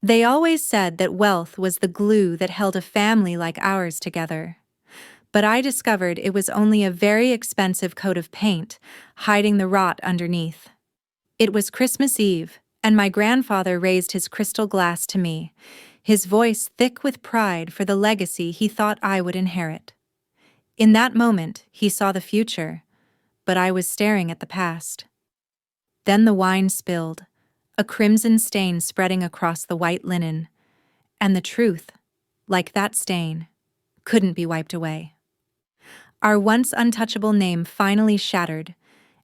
They always said that wealth was the glue that held a family like ours together. But I discovered it was only a very expensive coat of paint, hiding the rot underneath. It was Christmas Eve, and my grandfather raised his crystal glass to me, his voice thick with pride for the legacy he thought I would inherit. In that moment, he saw the future, but I was staring at the past. Then the wine spilled, a crimson stain spreading across the white linen, and the truth, like that stain, couldn't be wiped away. Our once untouchable name finally shattered,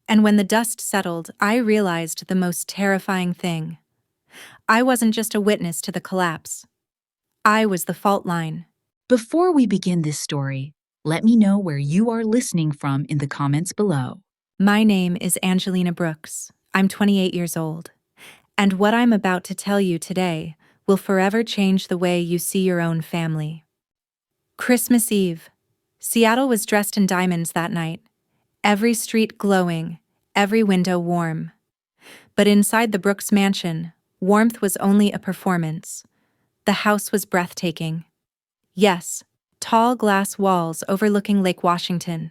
and when the dust settled, I realized the most terrifying thing. I wasn't just a witness to the collapse. I was the fault line. Before we begin this story, let me know where you are listening from in the comments below. My name is Angelina Brooks. I'm 28 years old. And what I'm about to tell you today will forever change the way you see your own family. Christmas Eve. Seattle was dressed in diamonds that night. Every street glowing, every window warm. But inside the Brooks mansion, warmth was only a performance. The house was breathtaking. Yes, tall glass walls overlooking Lake Washington,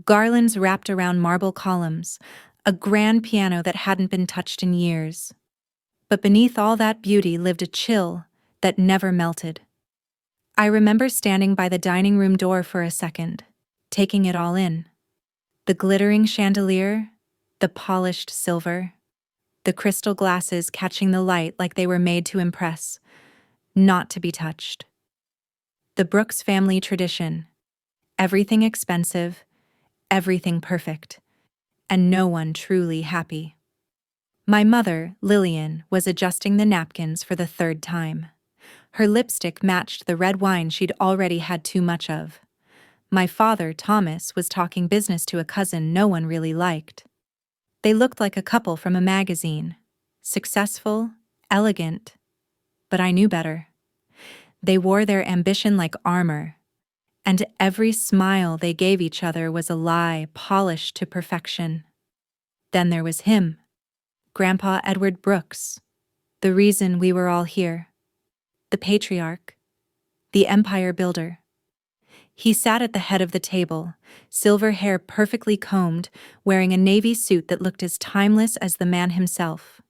garlands wrapped around marble columns, a grand piano that hadn't been touched in years. But beneath all that beauty lived a chill that never melted. I remember standing by the dining room door for a second, taking it all in. The glittering chandelier, the polished silver, the crystal glasses catching the light like they were made to impress, not to be touched. The Brooks family tradition. Everything expensive, everything perfect, and no one truly happy. My mother, Lillian, was adjusting the napkins for the third time. Her lipstick matched the red wine she'd already had too much of. My father, Thomas, was talking business to a cousin no one really liked. They looked like a couple from a magazine. Successful, elegant, but I knew better. They wore their ambition like armor, and every smile they gave each other was a lie polished to perfection. Then there was him, Grandpa Edward Brooks, the reason we were all here. The patriarch, the empire builder. He sat at the head of the table, silver hair perfectly combed, wearing a navy suit that looked as timeless as the man himself.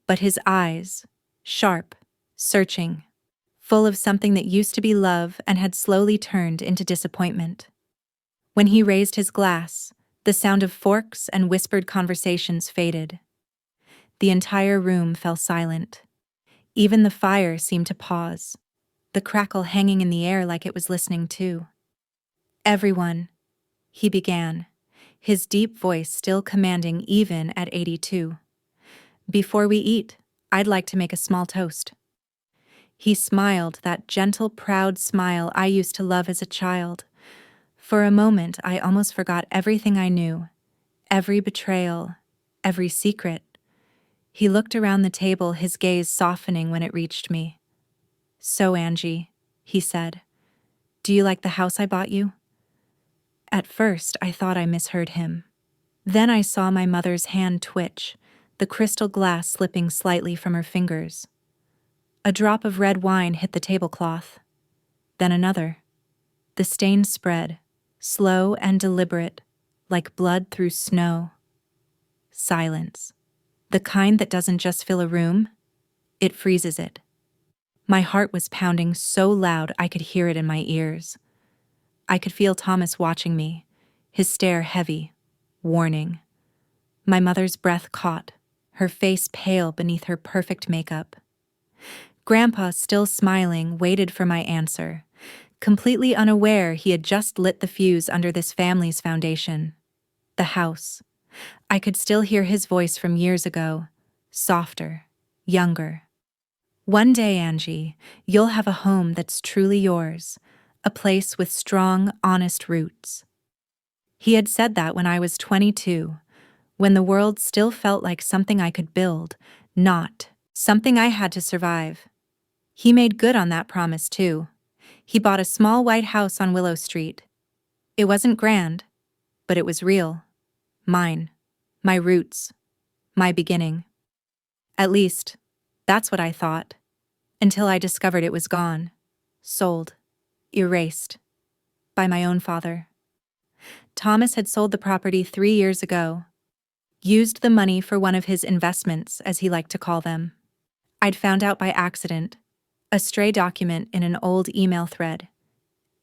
But his eyes, sharp, searching, full of something that used to be love and had slowly turned into disappointment. When he raised his glass, the sound of forks and whispered conversations faded. The entire room fell silent. Even the fire seemed to pause, the crackle hanging in the air like it was listening too. "Everyone," he began, his deep voice still commanding even at 82. "Before we eat, I'd like to make a small toast." He smiled, that gentle, proud smile I used to love as a child. For a moment, I almost forgot everything I knew, every betrayal, every secret. He looked around the table, his gaze softening when it reached me. "So, Angie," he said, "do you like the house I bought you?" At first, I thought I misheard him. Then I saw my mother's hand twitch, the crystal glass slipping slightly from her fingers. A drop of red wine hit the tablecloth. Then another. The stain spread, slow and deliberate, like blood through snow. Silence. The kind that doesn't just fill a room, it freezes it. My heart was pounding so loud I could hear it in my ears. I could feel Thomas watching me, his stare heavy, warning. My mother's breath caught, her face pale beneath her perfect makeup. Grandpa, still smiling, waited for my answer, completely unaware he had just lit the fuse under this family's foundation. The house. I could still hear his voice from years ago, softer, younger. "One day, Angie, you'll have a home that's truly yours, a place with strong, honest roots." He had said that when I was 22, when the world still felt like something I could build, not something I had to survive. He made good on that promise, too. He bought a small white house on Willow Street. It wasn't grand, but it was real. Mine. My roots. My beginning. At least, that's what I thought. until I discovered it was gone, sold, erased, by my own father. Thomas had sold the property 3 years ago, used the money for one of his investments, as he liked to call them. I'd found out by accident, a stray document in an old email thread,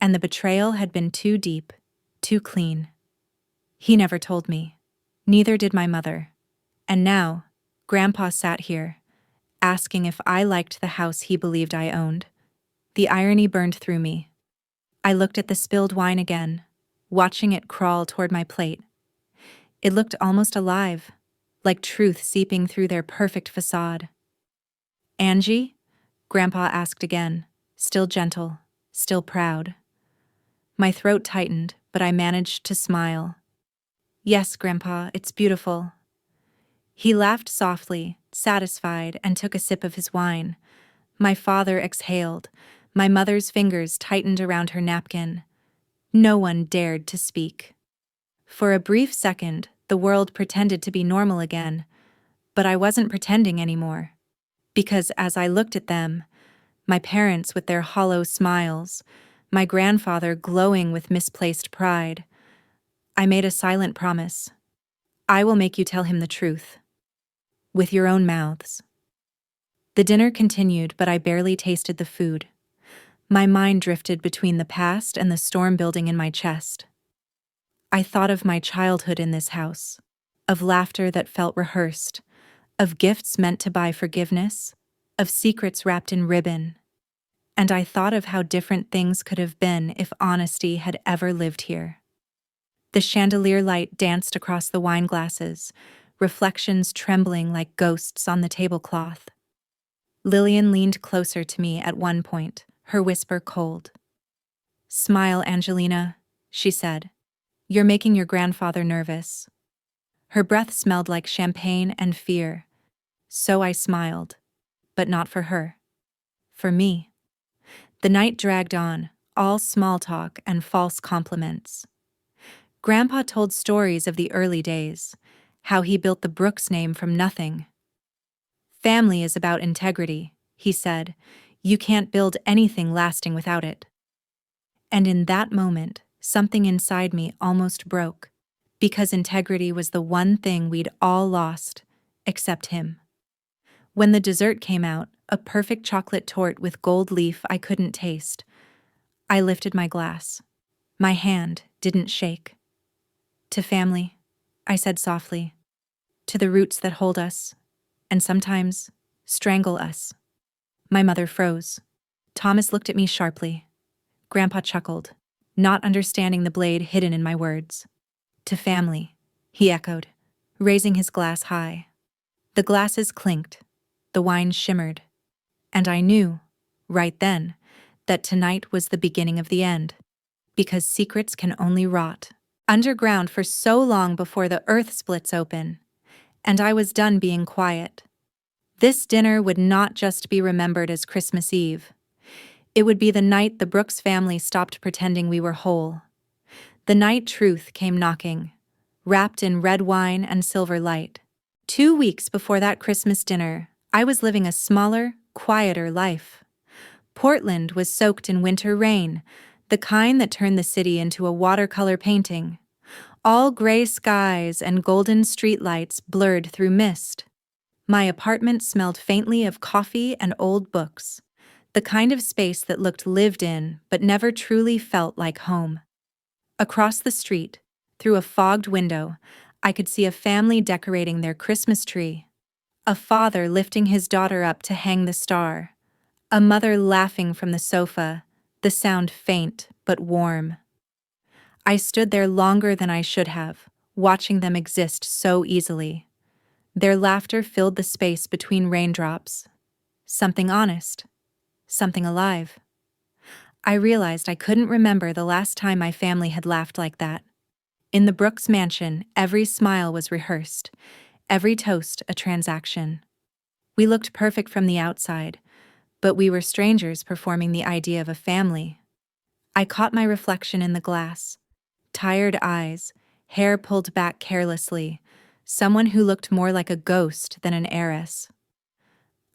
and the betrayal had been too deep, too clean. He never told me. Neither did my mother. And now, Grandpa sat here, asking if I liked the house he believed I owned. The irony burned through me. I looked at the spilled wine again, watching it crawl toward my plate. It looked almost alive, like truth seeping through their perfect facade. "Angie?" Grandpa asked again, still gentle, still proud. My throat tightened, but I managed to smile. "Yes, Grandpa, it's beautiful." He laughed softly, satisfied, and took a sip of his wine. My father exhaled. My mother's fingers tightened around her napkin. No one dared to speak. For a brief second, the world pretended to be normal again, but I wasn't pretending anymore. Because as I looked at them, my parents with their hollow smiles, my grandfather glowing with misplaced pride, I made a silent promise. I will make you tell him the truth. With your own mouths. The dinner continued, but I barely tasted the food. My mind drifted between the past and the storm building in my chest. I thought of my childhood in this house, of laughter that felt rehearsed, of gifts meant to buy forgiveness, of secrets wrapped in ribbon. And I thought of how different things could have been if honesty had ever lived here. The chandelier light danced across the wine glasses, reflections trembling like ghosts on the tablecloth. Lillian leaned closer to me at one point, her whisper cold. "Smile, Angelina," she said. "You're making your grandfather nervous." Her breath smelled like champagne and fear. So I smiled, but not for her. For me. The night dragged on, all small talk and false compliments. Grandpa told stories of the early days, how he built the Brooks name from nothing. "Family is about integrity," he said. "You can't build anything lasting without it." And in that moment, something inside me almost broke, because integrity was the one thing we'd all lost, except him. When the dessert came out, a perfect chocolate torte with gold leaf I couldn't taste, I lifted my glass. My hand didn't shake. "To family," I said softly. "To the roots that hold us, and sometimes strangle us." My mother froze. Thomas looked at me sharply. Grandpa chuckled, not understanding the blade hidden in my words. "To family," he echoed, raising his glass high. The glasses clinked, the wine shimmered, and I knew, right then, that tonight was the beginning of the end, because secrets can only rot underground for so long before the earth splits open, and I was done being quiet. This dinner would not just be remembered as Christmas Eve. It would be the night the Brooks family stopped pretending we were whole. The night truth came knocking, wrapped in red wine and silver light. 2 weeks before that Christmas dinner, I was living a smaller, quieter life. Portland was soaked in winter rain, the kind that turned the city into a watercolor painting. All gray skies and golden streetlights blurred through mist. My apartment smelled faintly of coffee and old books, the kind of space that looked lived in but never truly felt like home. Across the street, through a fogged window, I could see a family decorating their Christmas tree. A father lifting his daughter up to hang the star. A mother laughing from the sofa, the sound faint but warm. I stood there longer than I should have, watching them exist so easily. Their laughter filled the space between raindrops. Something honest. Something alive. I realized I couldn't remember the last time my family had laughed like that. In the Brooks mansion, every smile was rehearsed, every toast a transaction. We looked perfect from the outside, but we were strangers performing the idea of a family. I caught my reflection in the glass. Tired eyes, hair pulled back carelessly, someone who looked more like a ghost than an heiress.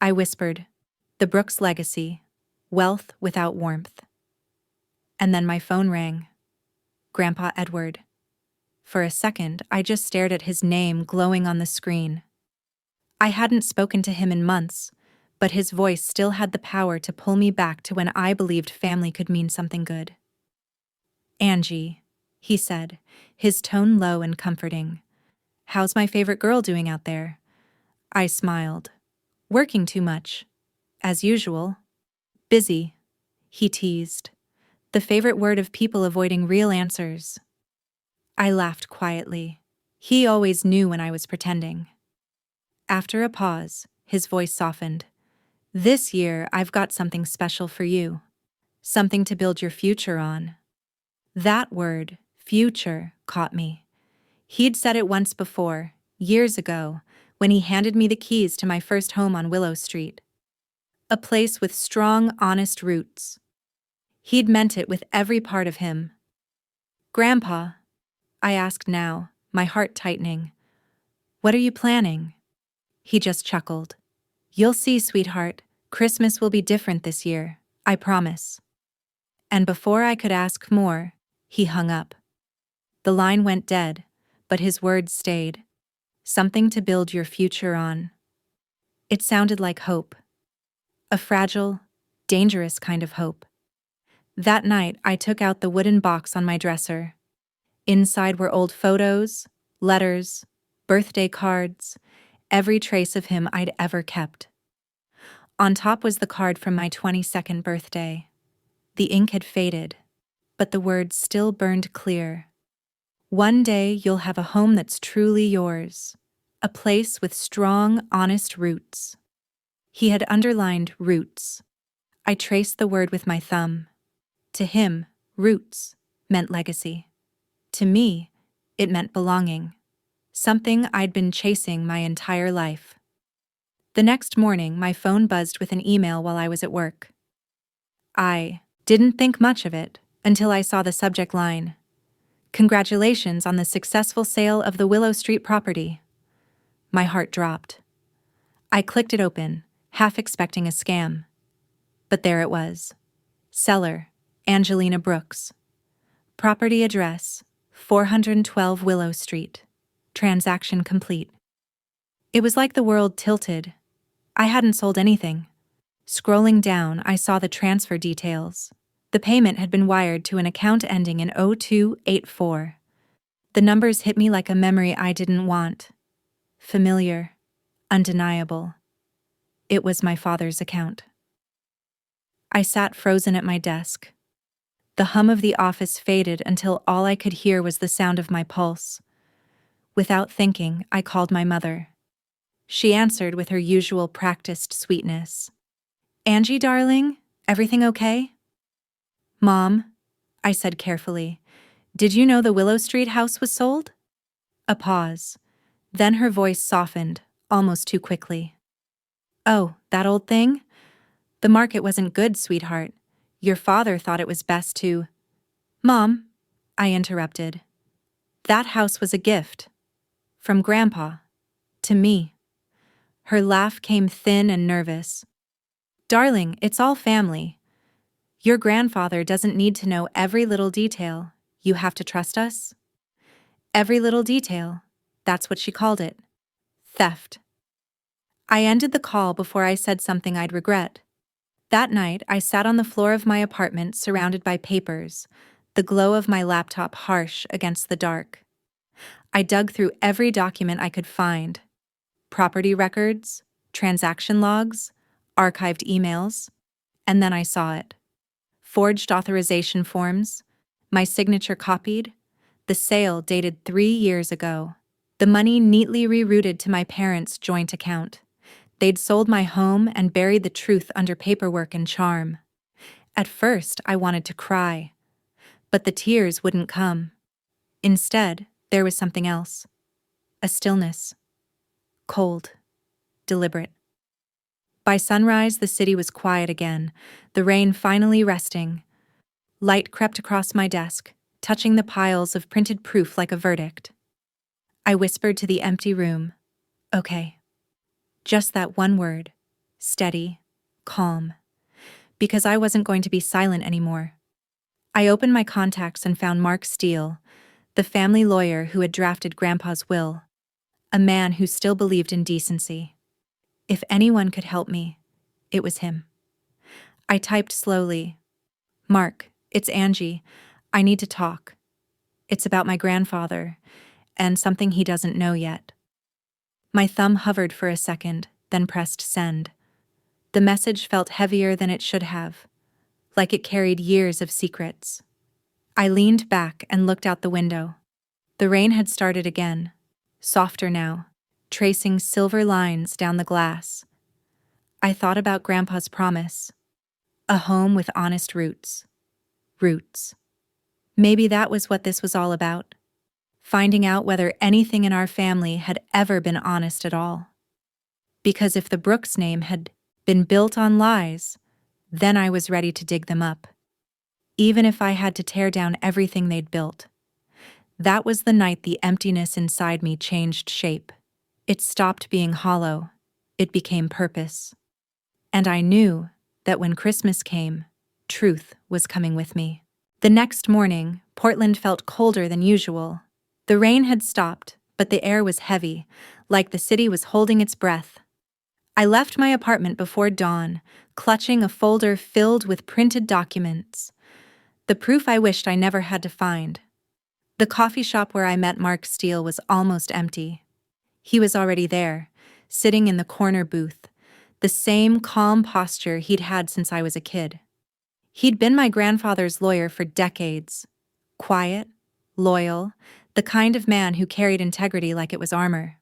I whispered, "The The Brooks legacy, wealth without warmth. And then my phone rang. Grandpa Edward. For a second, I just stared at his name glowing on the screen. I hadn't spoken to him in months, but his voice still had the power to pull me back to when I believed family could mean something good. "Angie," he said, his tone low and comforting. "How's my favorite girl doing out there?" I smiled. "Working too much. As usual." "Busy," he teased, the favorite word of people avoiding real answers. I laughed quietly. He always knew when I was pretending. After a pause, his voice softened. "This year, I've got something special for you. Something to build your future on." That word, future, caught me. He'd said it once before, years ago, when he handed me the keys to my first home on Willow Street. A place with strong, honest roots. He'd meant it with every part of him. "Grandpa," I asked now, my heart tightening, "what are you planning?" He just chuckled. "You'll see, sweetheart, Christmas will be different this year, I promise." And before I could ask more, he hung up. The line went dead, but his words stayed. Something to build your future on. It sounded like hope. A fragile, dangerous kind of hope. That night, I took out the wooden box on my dresser. Inside were old photos, letters, birthday cards, every trace of him I'd ever kept. On top was the card from my 22nd birthday. The ink had faded, but the words still burned clear. "One day you'll have a home that's truly yours. A place with strong, honest roots." He had underlined roots. I traced the word with my thumb. To him, roots meant legacy. To me, it meant belonging. Something I'd been chasing my entire life. The next morning, my phone buzzed with an email while I was at work. I didn't think much of it until I saw the subject line. "Congratulations on the successful sale of the Willow Street property." My heart dropped. I clicked it open, half expecting a scam. But there it was. Seller, Angelina Brooks. Property address, 412 Willow Street. Transaction complete. It was like the world tilted. I hadn't sold anything. Scrolling down, I saw the transfer details. The payment had been wired to an account ending in 0284. The numbers hit me like a memory I didn't want. Familiar, undeniable. It was my father's account. I sat frozen at my desk. The hum of the office faded until all I could hear was the sound of my pulse. Without thinking, I called my mother. She answered with her usual practiced sweetness. "Angie, darling, everything okay?" "Mom," I said carefully, "did you know the Willow Street house was sold?" A pause. Then her voice softened, almost too quickly. "Oh, that old thing? The market wasn't good, sweetheart. Your father thought it was best to—" "Mom," I interrupted. "That house was a gift. From Grandpa. To me." Her laugh came thin and nervous. "Darling, it's all family. Your grandfather doesn't need to know every little detail. You have to trust us." Every little detail. That's what she called it. Theft. I ended the call before I said something I'd regret. That night, I sat on the floor of my apartment surrounded by papers, the glow of my laptop harsh against the dark. I dug through every document I could find. Property records, transaction logs, archived emails, and then I saw it. Forged authorization forms, my signature copied, the sale dated 3 years ago. The money neatly rerouted to my parents' joint account. They'd sold my home and buried the truth under paperwork and charm. At first, I wanted to cry, but the tears wouldn't come. Instead, there was something else. A stillness. Cold. Deliberate. By sunrise, the city was quiet again, the rain finally resting. Light crept across my desk, touching the piles of printed proof like a verdict. I whispered to the empty room, "Okay." Just that one word. Steady, calm, because I wasn't going to be silent anymore. I opened my contacts and found Mark Steele, the family lawyer who had drafted Grandpa's will, a man who still believed in decency. If anyone could help me, it was him. I typed slowly. Mark, it's Angie. I need to talk. It's about my grandfather, and something he doesn't know yet. My thumb hovered for a second, then pressed send. The message felt heavier than it should have, like it carried years of secrets. I leaned back and looked out the window. The rain had started again, softer now, tracing silver lines down the glass. I thought about Grandpa's promise. A home with honest roots. Roots. Maybe that was what this was all about. Finding out whether anything in our family had ever been honest at all. Because if the Brooks name had been built on lies, then I was ready to dig them up. Even if I had to tear down everything they'd built. That was the night the emptiness inside me changed shape. It stopped being hollow. It became purpose. And I knew that when Christmas came, truth was coming with me. The next morning, Portland felt colder than usual. The rain had stopped, but the air was heavy, like the city was holding its breath. I left my apartment before dawn, clutching a folder filled with printed documents. The proof I wished I never had to find. The coffee shop where I met Mark Steele was almost empty. He was already there, sitting in the corner booth, the same calm posture he'd had since I was a kid. He'd been my grandfather's lawyer for decades. Quiet, loyal, the kind of man who carried integrity like it was armor.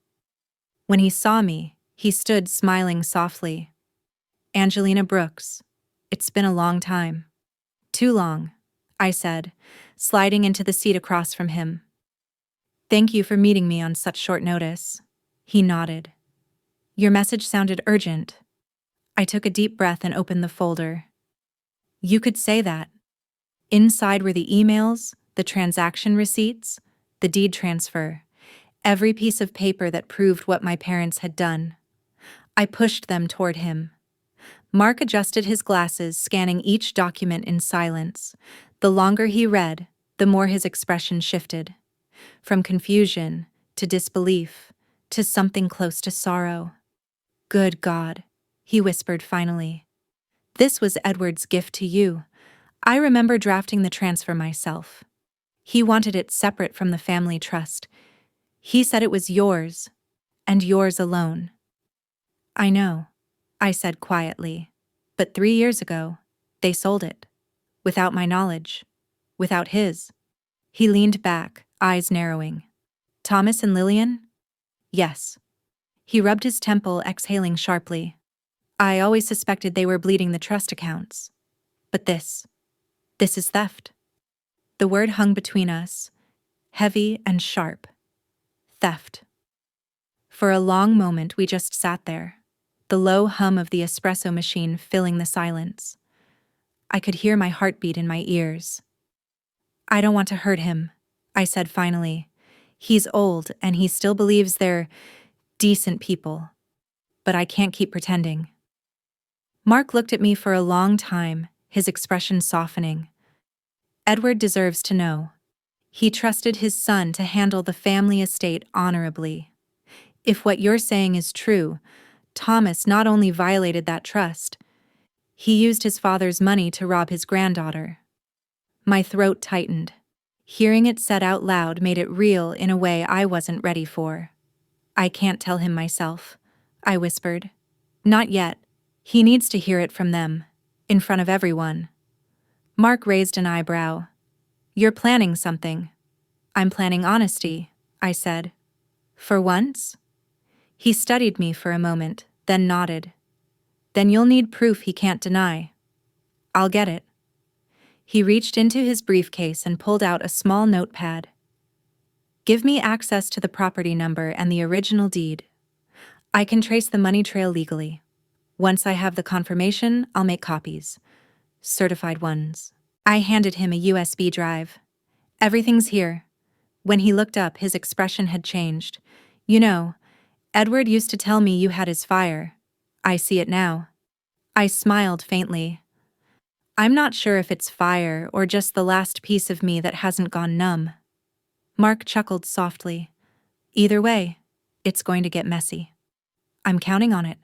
When he saw me, he stood smiling softly. Angelina Brooks, it's been a long time. Too long, I said, sliding into the seat across from him. Thank you for meeting me on such short notice. He nodded. Your message sounded urgent. I took a deep breath and opened the folder. You could say that. Inside were the emails, the transaction receipts, the deed transfer, every piece of paper that proved what my parents had done. I pushed them toward him. Mark adjusted his glasses, scanning each document in silence. The longer he read, the more his expression shifted. From confusion, to disbelief, to something close to sorrow. Good God, he whispered finally. This was Edward's gift to you. I remember drafting the transfer myself. He wanted it separate from the family trust. He said it was yours, and yours alone. I know, I said quietly, but 3 years ago, they sold it. Without my knowledge. Without his. He leaned back, eyes narrowing. Thomas and Lillian? Yes. He rubbed his temple, exhaling sharply. I always suspected they were bleeding the trust accounts. But this is theft. The word hung between us, heavy and sharp. Theft. For a long moment we just sat there, the low hum of the espresso machine filling the silence. I could hear my heartbeat in my ears. I don't want to hurt him, I said finally. He's old and he still believes they're decent people. But I can't keep pretending. Mark looked at me for a long time, his expression softening. Edward deserves to know. He trusted his son to handle the family estate honorably. If what you're saying is true, Thomas not only violated that trust, he used his father's money to rob his granddaughter. My throat tightened. Hearing it said out loud made it real in a way I wasn't ready for. I can't tell him myself, I whispered. Not yet. He needs to hear it from them, in front of everyone. Mark raised an eyebrow. You're planning something. I'm planning honesty, I said. For once? He studied me for a moment, then nodded. Then you'll need proof he can't deny. I'll get it. He reached into his briefcase and pulled out a small notepad. Give me access to the property number and the original deed. I can trace the money trail legally. Once I have the confirmation, I'll make copies. Certified ones. I handed him a USB drive. Everything's here. When he looked up, his expression had changed. You know, Edward used to tell me you had his fire. I see it now. I smiled faintly. I'm not sure if it's fire or just the last piece of me that hasn't gone numb. Mark chuckled softly. Either way, it's going to get messy. I'm counting on it.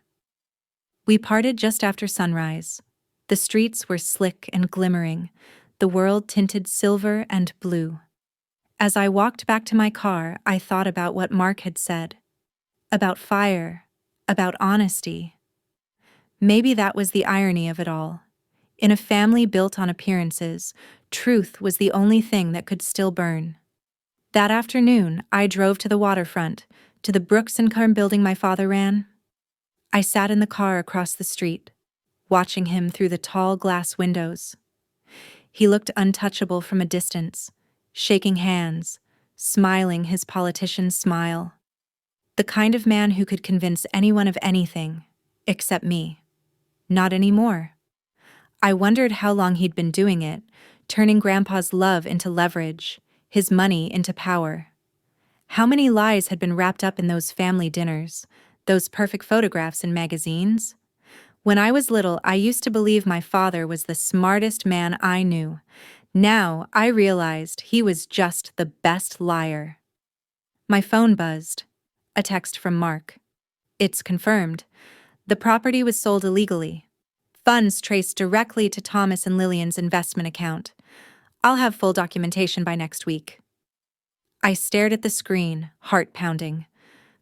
We parted just after sunrise. The streets were slick and glimmering, the world tinted silver and blue. As I walked back to my car, I thought about what Mark had said. About fire, about honesty. Maybe that was the irony of it all. In a family built on appearances, truth was the only thing that could still burn. That afternoon, I drove to the waterfront, to the Brooks and Carm building my father ran. I sat in the car across the street, watching him through the tall glass windows. He looked untouchable from a distance, shaking hands, smiling his politician's smile. The kind of man who could convince anyone of anything, except me. Not anymore. I wondered how long he'd been doing it, turning Grandpa's love into leverage, his money into power. How many lies had been wrapped up in those family dinners, those perfect photographs in magazines? When I was little, I used to believe my father was the smartest man I knew. Now, I realized he was just the best liar. My phone buzzed. A text from Mark. It's confirmed. The property was sold illegally. Funds traced directly to Thomas and Lillian's investment account. I'll have full documentation by next week. I stared at the screen, heart pounding.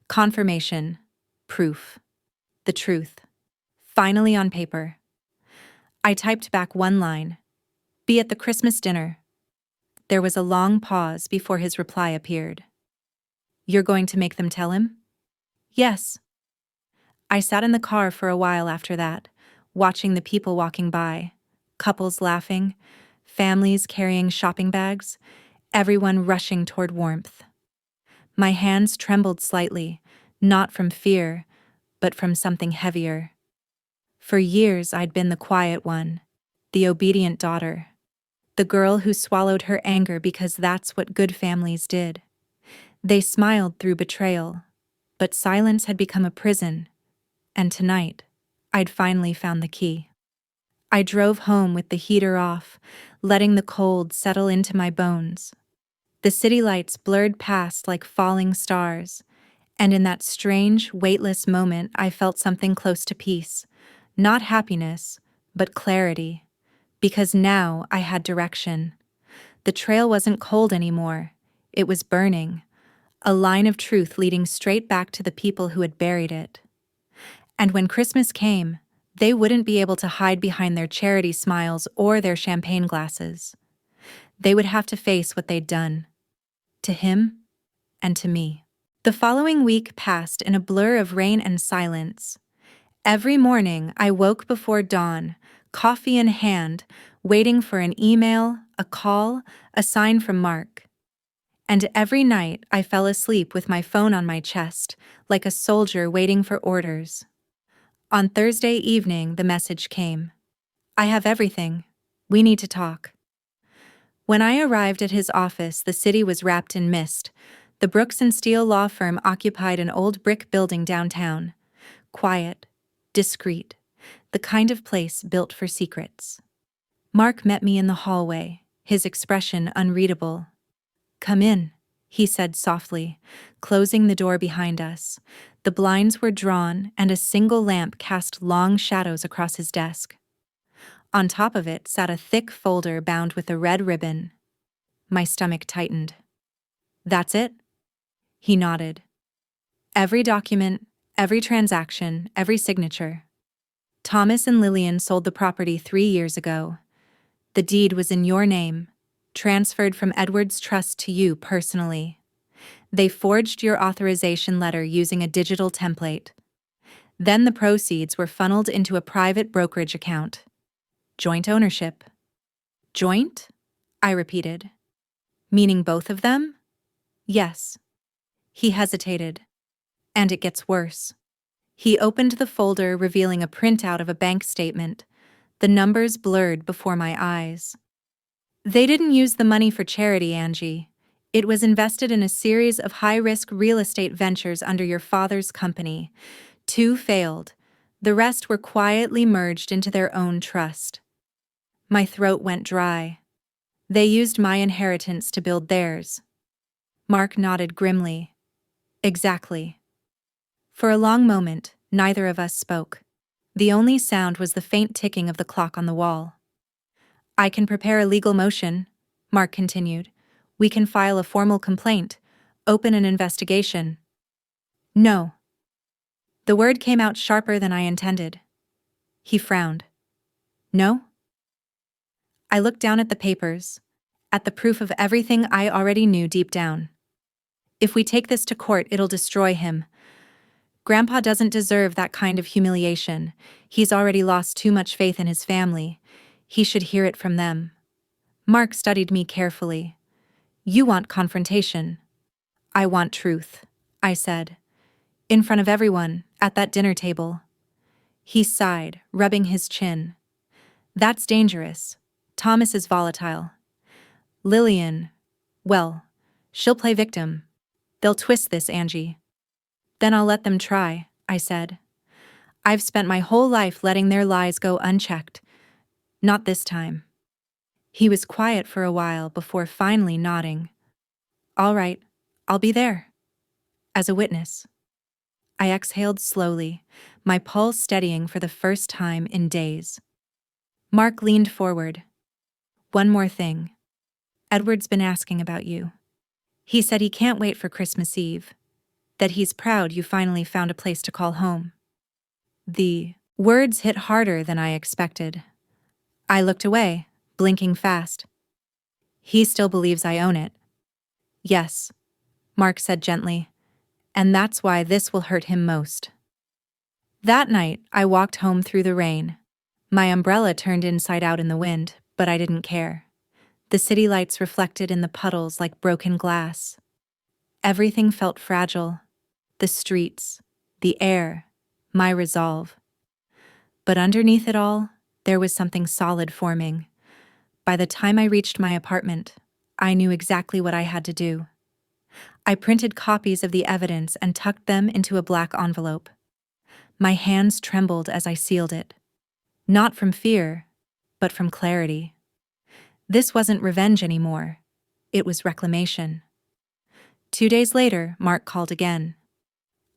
Confirmation. Proof. The truth. Finally on paper. I typed back one line. Be at the Christmas dinner. There was a long pause before his reply appeared. You're going to make them tell him? Yes. I sat in the car for a while after that, watching the people walking by, couples laughing, families carrying shopping bags, everyone rushing toward warmth. My hands trembled slightly, not from fear, but from something heavier. For years I'd been the quiet one, the obedient daughter, the girl who swallowed her anger because that's what good families did. They smiled through betrayal, but silence had become a prison, and tonight, I'd finally found the key. I drove home with the heater off, letting the cold settle into my bones. The city lights blurred past like falling stars, and in that strange, weightless moment I felt something close to peace. Not happiness, but clarity. Because now I had direction. The trail wasn't cold anymore. It was burning. A line of truth leading straight back to the people who had buried it. And when Christmas came, they wouldn't be able to hide behind their charity smiles or their champagne glasses. They would have to face what they'd done. To him and to me. The following week passed in a blur of rain and silence. Every morning I woke before dawn, coffee in hand, waiting for an email, a call, a sign from Mark. And every night I fell asleep with my phone on my chest, like a soldier waiting for orders. On Thursday evening, the message came. I have everything. We need to talk. When I arrived at his office, the city was wrapped in mist. The Brooks and Steele law firm occupied an old brick building downtown. Quiet, discreet, the kind of place built for secrets. Mark met me in the hallway, his expression unreadable. Come in, he said softly, closing the door behind us. The blinds were drawn, and a single lamp cast long shadows across his desk. On top of it sat a thick folder bound with a red ribbon. My stomach tightened. That's it? He nodded. Every document, every transaction, every signature. Thomas and Lillian sold the property 3 years ago. The deed was in your name, transferred from Edward's trust to you personally. They forged your authorization letter using a digital template. Then the proceeds were funneled into a private brokerage account. Joint ownership. Joint? I repeated. Meaning both of them? Yes. He hesitated. And it gets worse. He opened the folder, revealing a printout of a bank statement. The numbers blurred before my eyes. They didn't use the money for charity, Angie. It was invested in a series of high-risk real estate ventures under your father's company. 2 failed. The rest were quietly merged into their own trust. My throat went dry. They used my inheritance to build theirs. Mark nodded grimly. Exactly. For a long moment, neither of us spoke. The only sound was the faint ticking of the clock on the wall. I can prepare a legal motion, Mark continued. We can file a formal complaint, open an investigation. No. The word came out sharper than I intended. He frowned. No? I looked down at the papers, at the proof of everything I already knew deep down. If we take this to court, it'll destroy him. Grandpa doesn't deserve that kind of humiliation. He's already lost too much faith in his family. He should hear it from them. Mark studied me carefully. You want confrontation. I want truth, I said. In front of everyone, at that dinner table. He sighed, rubbing his chin. That's dangerous. Thomas is volatile. Lillian, well, she'll play victim. They'll twist this, Angie. Then I'll let them try, I said. I've spent my whole life letting their lies go unchecked. Not this time. He was quiet for a while before finally nodding. All right, I'll be there. As a witness. I exhaled slowly, my pulse steadying for the first time in days. Mark leaned forward. One more thing. Edward's been asking about you. He said he can't wait for Christmas Eve. That he's proud you finally found a place to call home. The words hit harder than I expected. I looked away, blinking fast. He still believes I own it. Yes, Mark said gently, and that's why this will hurt him most. That night, I walked home through the rain. My umbrella turned inside out in the wind, but I didn't care. The city lights reflected in the puddles like broken glass. Everything felt fragile. The streets, the air, my resolve. But underneath it all, there was something solid forming. By the time I reached my apartment, I knew exactly what I had to do. I printed copies of the evidence and tucked them into a black envelope. My hands trembled as I sealed it. Not from fear, but from clarity. This wasn't revenge anymore. It was reclamation. 2 days later, Mark called again.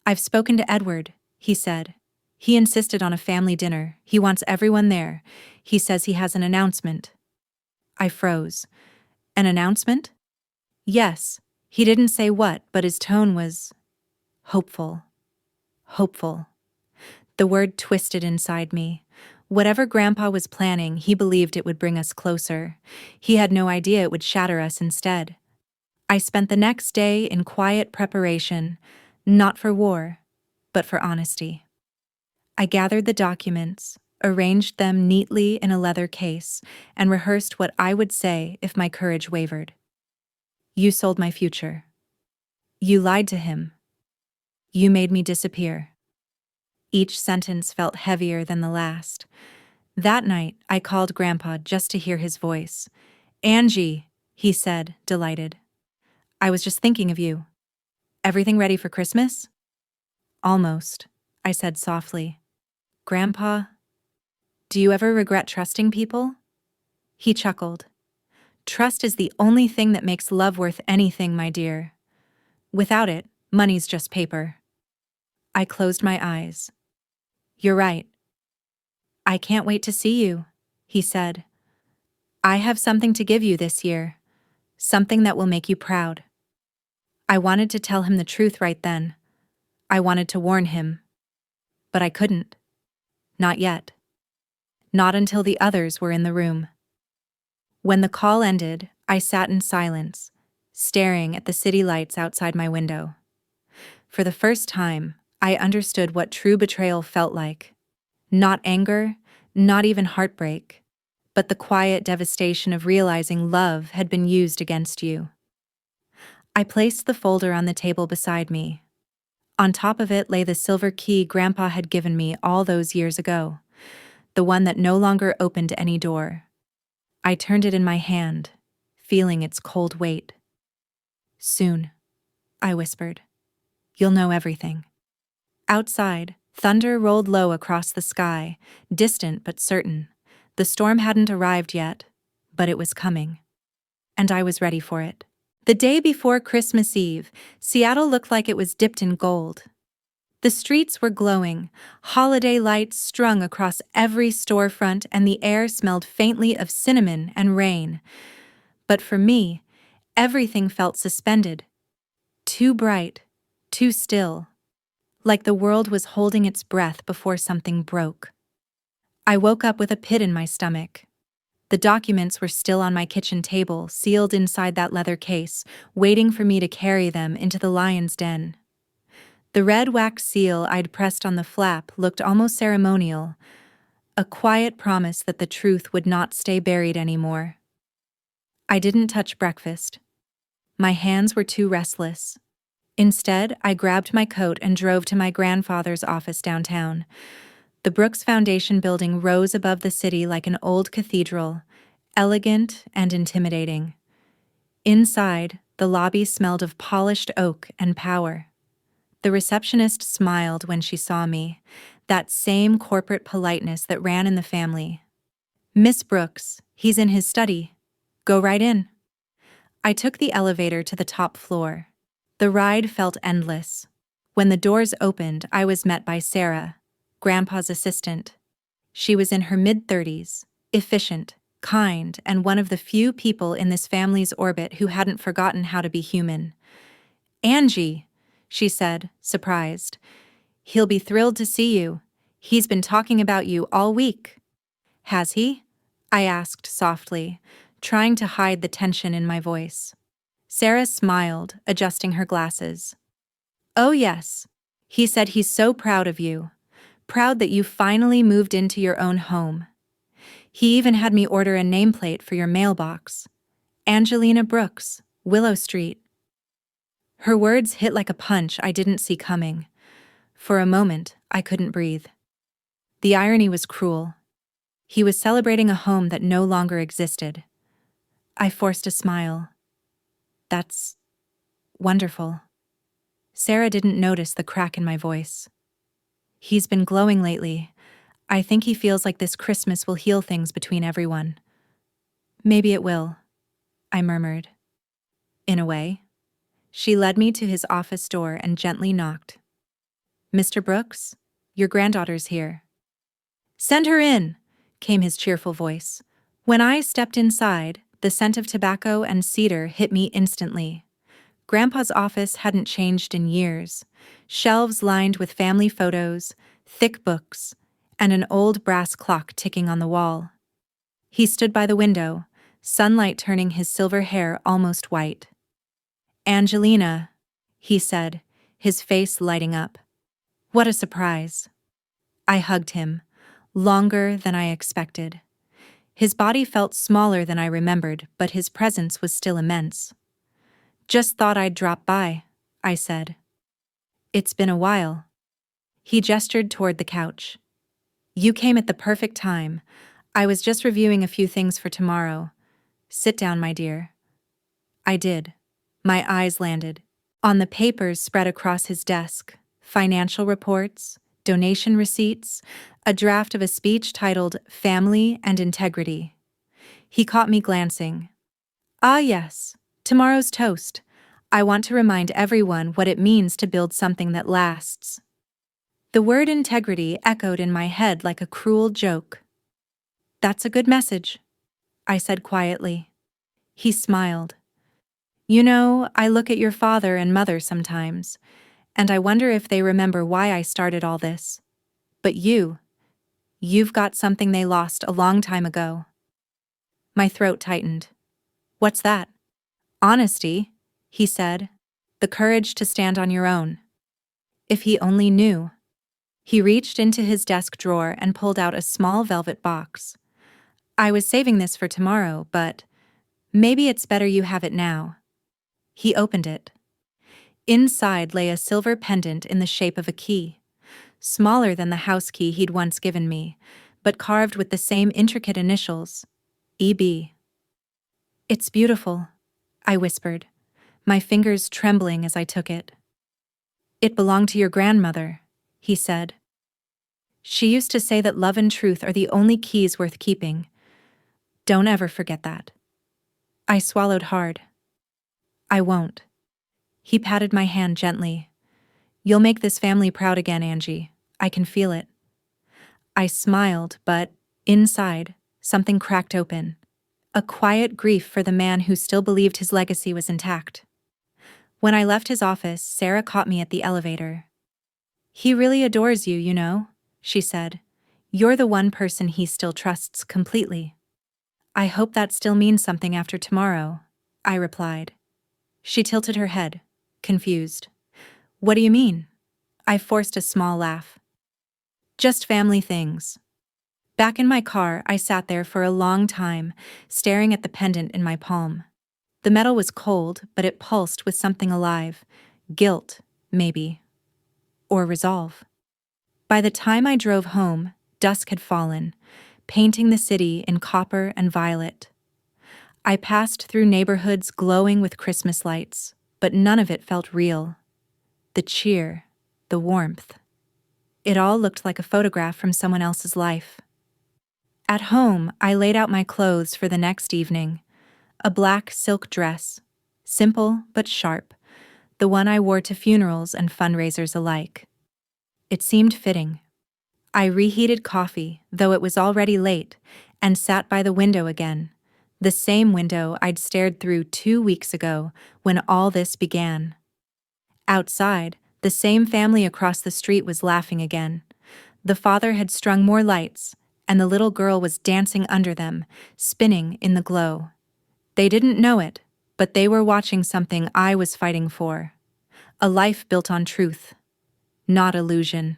I've spoken to Edward, he said. He insisted on a family dinner. He wants everyone there. He says he has an announcement. I froze. An announcement? Yes. He didn't say what, but his tone was hopeful. Hopeful. The word twisted inside me. Whatever Grandpa was planning, he believed it would bring us closer. He had no idea it would shatter us instead. I spent the next day in quiet preparation, not for war, but for honesty. I gathered the documents, arranged them neatly in a leather case, and rehearsed what I would say if my courage wavered. You sold my future. You lied to him. You made me disappear. Each sentence felt heavier than the last. That night, I called Grandpa just to hear his voice. Angie, he said, delighted. I was just thinking of you. Everything ready for Christmas? Almost, I said softly. Grandpa, do you ever regret trusting people? He chuckled. Trust is the only thing that makes love worth anything, my dear. Without it, money's just paper. I closed my eyes. You're right. I can't wait to see you, he said. I have something to give you this year, something that will make you proud. I wanted to tell him the truth right then. I wanted to warn him. But I couldn't. Not yet. Not until the others were in the room. When the call ended, I sat in silence, staring at the city lights outside my window. For the first time, I understood what true betrayal felt like. Not anger, not even heartbreak, but the quiet devastation of realizing love had been used against you. I placed the folder on the table beside me. On top of it lay the silver key Grandpa had given me all those years ago, the one that no longer opened any door. I turned it in my hand, feeling its cold weight. Soon, I whispered. You'll know everything. Outside, Thunder rolled low across the sky, distant but certain. The storm hadn't arrived yet, but it was coming. And I was ready for it. The day before Christmas Eve, Seattle looked like it was dipped in gold. The streets were glowing, holiday lights strung across every storefront, and the air smelled faintly of cinnamon and rain. But for me, everything felt suspended. Too bright, too still. Like the world was holding its breath before something broke. I woke up with a pit in my stomach. The documents were still on my kitchen table, sealed inside that leather case, waiting for me to carry them into the lion's den. The red wax seal I'd pressed on the flap looked almost ceremonial, a quiet promise that the truth would not stay buried anymore. I didn't touch breakfast. My hands were too restless. Instead, I grabbed my coat and drove to my grandfather's office downtown. The Brooks Foundation building rose above the city like an old cathedral, elegant and intimidating. Inside, the lobby smelled of polished oak and power. The receptionist smiled when she saw me, that same corporate politeness that ran in the family. "Miss Brooks, he's in his study. Go right in." I took the elevator to the top floor. The ride felt endless. When the doors opened, I was met by Sarah, Grandpa's assistant. She was in her mid-30s, efficient, kind, and one of the few people in this family's orbit who hadn't forgotten how to be human. "Angie," she said, surprised. "He'll be thrilled to see you. He's been talking about you all week." "Has he?" I asked softly, trying to hide the tension in my voice. Sarah smiled, adjusting her glasses. "Oh yes. He said he's so proud of you. Proud that you finally moved into your own home. He even had me order a nameplate for your mailbox. Angelina Brooks, Willow Street." Her words hit like a punch I didn't see coming. For a moment, I couldn't breathe. The irony was cruel. He was celebrating a home that no longer existed. I forced a smile. "That's wonderful." Sarah didn't notice the crack in my voice. "He's been glowing lately. I think he feels like this Christmas will heal things between everyone." "Maybe it will," I murmured. "In a way." She led me to his office door and gently knocked. "Mr. Brooks, your granddaughter's here." "Send her in," came his cheerful voice. When I stepped inside, the scent of tobacco and cedar hit me instantly. Grandpa's office hadn't changed in years. Shelves lined with family photos, thick books, and an old brass clock ticking on the wall. He stood by the window, sunlight turning his silver hair almost white. "Angelina," he said, his face lighting up. What a surprise. I hugged him, longer than I expected. His body felt smaller than I remembered, but his presence was still immense. "Just thought I'd drop by," I said. "It's been a while." He gestured toward the couch. "You came at the perfect time. I was just reviewing a few things for tomorrow. Sit down, my dear." I did. My eyes landed on the papers spread across his desk, financial reports, donation receipts, a draft of a speech titled "Family and Integrity." He caught me glancing. "Ah yes, tomorrow's toast. I want to remind everyone what it means to build something that lasts." The word integrity echoed in my head like a cruel joke. "That's a good message," I said quietly. He smiled. "You know, I look at your father and mother sometimes, and I wonder if they remember why I started all this. But you've got something they lost a long time ago." My throat tightened. "What's that?" "Honesty," he said. "The courage to stand on your own." If he only knew. He reached into his desk drawer and pulled out a small velvet box. "I was saving this for tomorrow, but maybe it's better you have it now." He opened it. Inside lay a silver pendant in the shape of a key, smaller than the house key he'd once given me, but carved with the same intricate initials, EB. "It's beautiful," I whispered, my fingers trembling as I took it. "It belonged to your grandmother," he said. She used to say that love and truth are the only keys worth keeping. Don't ever forget that. I swallowed hard. I won't. He patted my hand gently. You'll make this family proud again, Angie. I can feel it. I smiled, but inside, something cracked open. A quiet grief for the man who still believed his legacy was intact. When I left his office, Sarah caught me at the elevator. He really adores you, you know, she said. You're the one person he still trusts completely. I hope that still means something after tomorrow, I replied. She tilted her head, confused. What do you mean? I forced a small laugh. Just family things. Back in my car, I sat there for a long time, staring at the pendant in my palm. The metal was cold, but it pulsed with something alive. Guilt, maybe. Or resolve. By the time I drove home, dusk had fallen, painting the city in copper and violet. I passed through neighborhoods glowing with Christmas lights, but none of it felt real. The cheer, the warmth. It all looked like a photograph from someone else's life. At home, I laid out my clothes for the next evening. A black silk dress, simple but sharp, the one I wore to funerals and fundraisers alike. It seemed fitting. I reheated coffee, though it was already late, and sat by the window again, the same window I'd stared through 2 weeks ago when all this began. Outside, the same family across the street was laughing again. The father had strung more lights, and the little girl was dancing under them, spinning in the glow. They didn't know it, but they were watching something I was fighting for. A life built on truth, not illusion.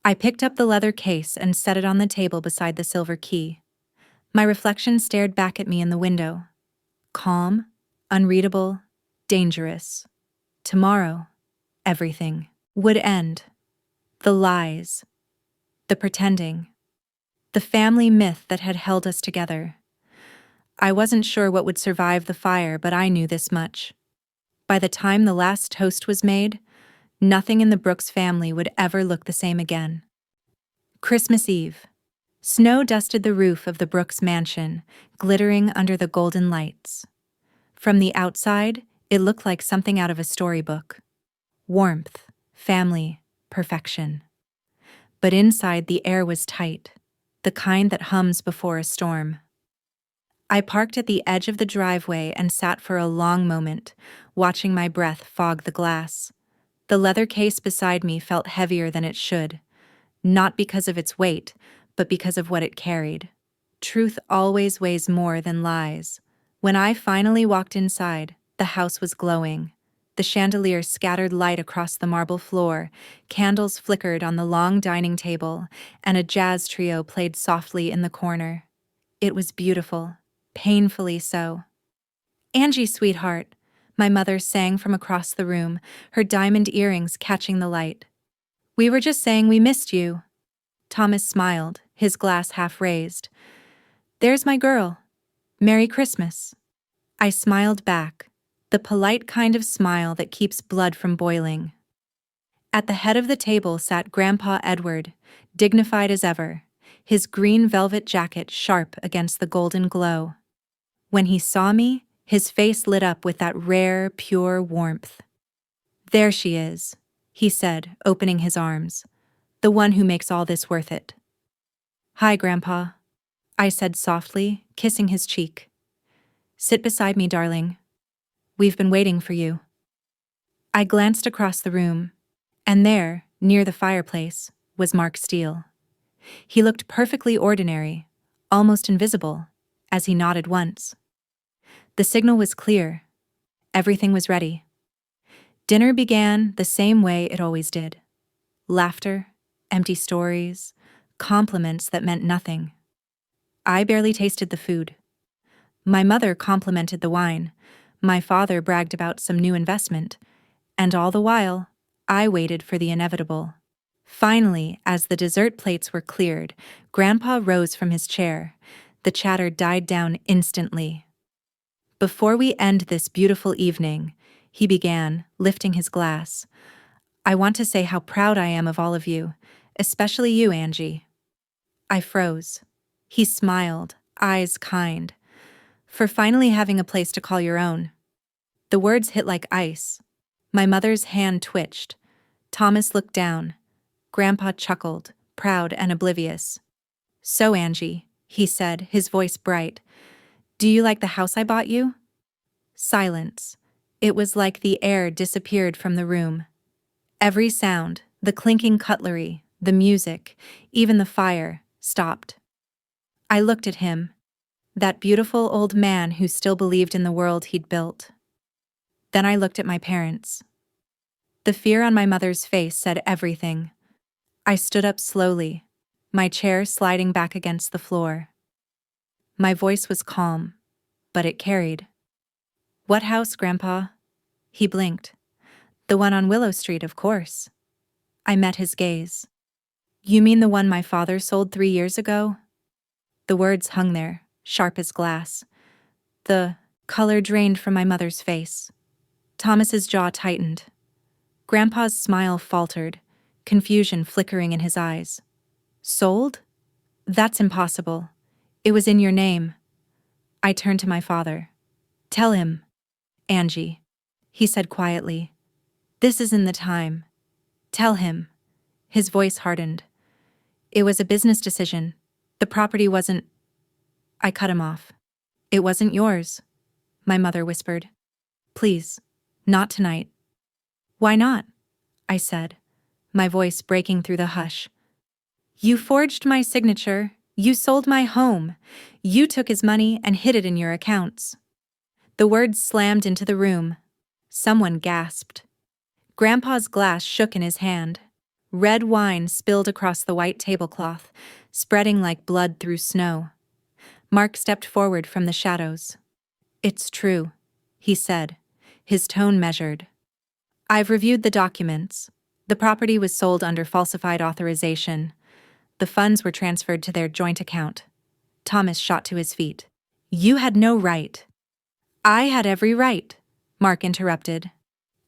I picked up the leather case and set it on the table beside the silver key. My reflection stared back at me in the window. Calm, unreadable, dangerous. Tomorrow, everything would end. The lies, the pretending, the family myth that had held us together. I wasn't sure what would survive the fire, but I knew this much. By the time the last toast was made, nothing in the Brooks family would ever look the same again. Christmas Eve. Snow dusted the roof of the Brooks mansion, glittering under the golden lights. From the outside, it looked like something out of a storybook. Warmth, family, perfection. But inside, the air was tight, the kind that hums before a storm. I parked at the edge of the driveway and sat for a long moment, watching my breath fog the glass. The leather case beside me felt heavier than it should, not because of its weight, but because of what it carried. Truth always weighs more than lies. When I finally walked inside, the house was glowing. The chandelier scattered light across the marble floor, candles flickered on the long dining table, and a jazz trio played softly in the corner. It was beautiful, painfully so. "Angie, sweetheart," my mother sang from across the room, her diamond earrings catching the light. "We were just saying we missed you." Thomas smiled, his glass half raised. "There's my girl. Merry Christmas." I smiled back, the polite kind of smile that keeps blood from boiling. At the head of the table sat Grandpa Edward, dignified as ever, his green velvet jacket sharp against the golden glow. When he saw me, his face lit up with that rare, pure warmth. "There she is," he said, opening his arms. "The one who makes all this worth it." "Hi, Grandpa," I said softly, kissing his cheek. "Sit beside me, darling. We've been waiting for you." I glanced across the room, and there, near the fireplace, was Mark Steele. He looked perfectly ordinary, almost invisible, as he nodded once. The signal was clear. Everything was ready. Dinner began the same way it always did. Laughter, empty stories, compliments that meant nothing. I barely tasted the food. My mother complimented the wine. My father bragged about some new investment. And all the while, I waited for the inevitable. Finally, as the dessert plates were cleared, Grandpa rose from his chair. The chatter died down instantly. "Before we end this beautiful evening," he began, lifting his glass, "I want to say how proud I am of all of you, especially you, Angie. I froze. He smiled, eyes kind. For finally having a place to call your own. The words hit like ice. My mother's hand twitched. Thomas looked down. Grandpa chuckled, proud and oblivious. So, Angie, he said, his voice bright, do you like the house I bought you? Silence. It was like the air disappeared from the room. Every sound, the clinking cutlery, the music, even the fire, stopped. I looked at him, that beautiful old man who still believed in the world he'd built. Then I looked at my parents. The fear on my mother's face said everything. I stood up slowly, my chair sliding back against the floor. My voice was calm, but it carried. What house, Grandpa? He blinked. The one on Willow Street, of course. I met his gaze. You mean the one my father sold 3 years ago? The words hung there, sharp as glass. The color drained from my mother's face. Thomas's jaw tightened. Grandpa's smile faltered, confusion flickering in his eyes. Sold? That's impossible. It was in your name. I turned to my father. Tell him, Angie, he said quietly. This isn't the time. Tell him. His voice hardened. It was a business decision. The property wasn't... I cut him off. It wasn't yours, my mother whispered. Please, not tonight. Why not? I said, my voice breaking through the hush. You forged my signature. You sold my home. You took his money and hid it in your accounts. The words slammed into the room. Someone gasped. Grandpa's glass shook in his hand. Red wine spilled across the white tablecloth, spreading like blood through snow. Mark stepped forward from the shadows. It's true, he said, his tone measured. I've reviewed the documents. The property was sold under falsified authorization. The funds were transferred to their joint account. Thomas shot to his feet. You had no right. I had every right, Mark interrupted.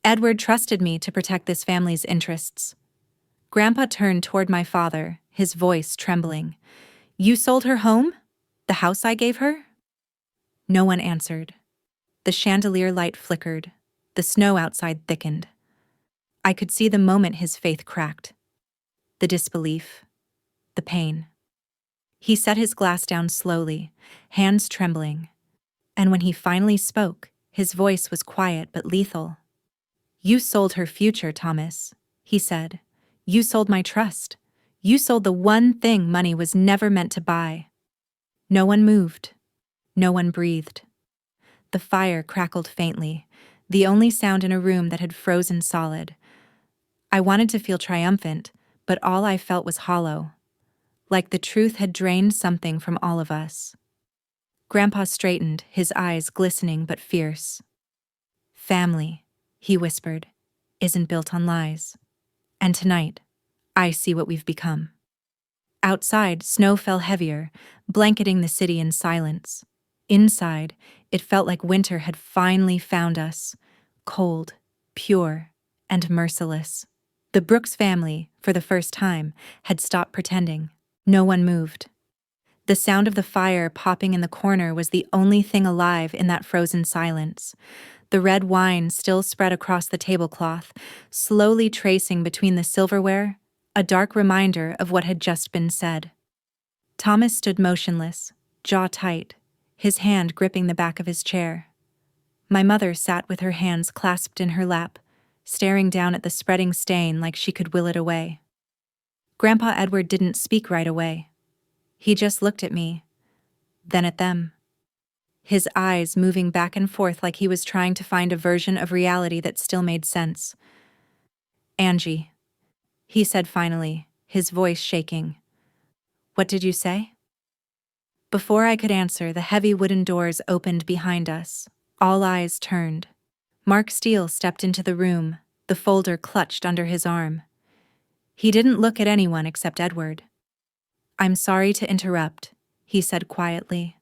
Edward trusted me to protect this family's interests. Grandpa turned toward my father, his voice trembling. You sold her home? The house I gave her? No one answered. The chandelier light flickered. The snow outside thickened. I could see the moment his faith cracked. The disbelief. The pain. He set his glass down slowly, hands trembling. And when he finally spoke, his voice was quiet but lethal. You sold her future, Thomas, he said. You sold my trust. You sold the one thing money was never meant to buy. No one moved. No one breathed. The fire crackled faintly, the only sound in a room that had frozen solid. I wanted to feel triumphant, but all I felt was hollow, like the truth had drained something from all of us. Grandpa straightened, his eyes glistening but fierce. Family, he whispered, isn't built on lies. And tonight, I see what we've become. Outside, snow fell heavier, blanketing the city in silence. Inside, it felt like winter had finally found us, cold, pure, and merciless. The Brooks family, for the first time, had stopped pretending. No one moved. The sound of the fire popping in the corner was the only thing alive in that frozen silence. The red wine still spread across the tablecloth, slowly tracing between the silverware, a dark reminder of what had just been said. Thomas stood motionless, jaw tight, his hand gripping the back of his chair. My mother sat with her hands clasped in her lap, staring down at the spreading stain like she could will it away. Grandpa Edward didn't speak right away. He just looked at me, then at them. His eyes moving back and forth like he was trying to find a version of reality that still made sense. Angie, he said finally, his voice shaking. What did you say? Before I could answer, the heavy wooden doors opened behind us. All eyes turned. Mark Steele stepped into the room, the folder clutched under his arm. He didn't look at anyone except Edward. I'm sorry to interrupt, he said quietly.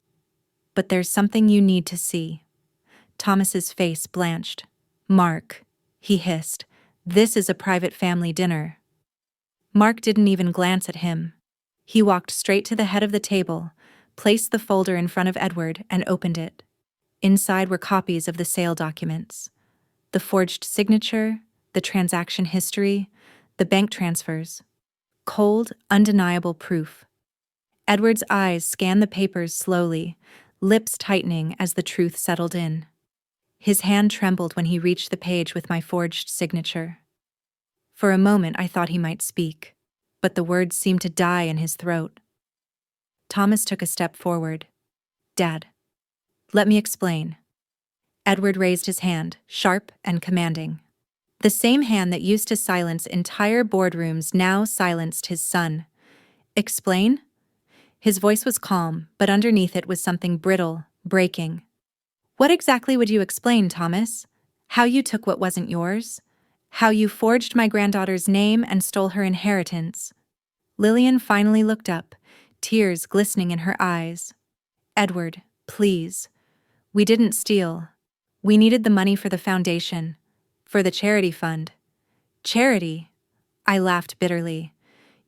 But there's something you need to see. Thomas's face blanched. Mark, he hissed, this is a private family dinner. Mark didn't even glance at him. He walked straight to the head of the table, placed the folder in front of Edward, and opened it. Inside were copies of the sale documents. The forged signature, the transaction history, the bank transfers. Cold, undeniable proof. Edward's eyes scanned the papers slowly, lips tightening as the truth settled in. His hand trembled when he reached the page with my forged signature. For a moment I thought he might speak, but the words seemed to die in his throat. Thomas took a step forward. "Dad, let me explain." Edward raised his hand, sharp and commanding. The same hand that used to silence entire boardrooms now silenced his son. "Explain?" His voice was calm, but underneath it was something brittle, breaking. "What exactly would you explain, Thomas? How you took what wasn't yours? How you forged my granddaughter's name and stole her inheritance?" Lillian finally looked up, tears glistening in her eyes. "Edward, please. We didn't steal. We needed the money for the foundation, for the charity fund." "Charity?" I laughed bitterly.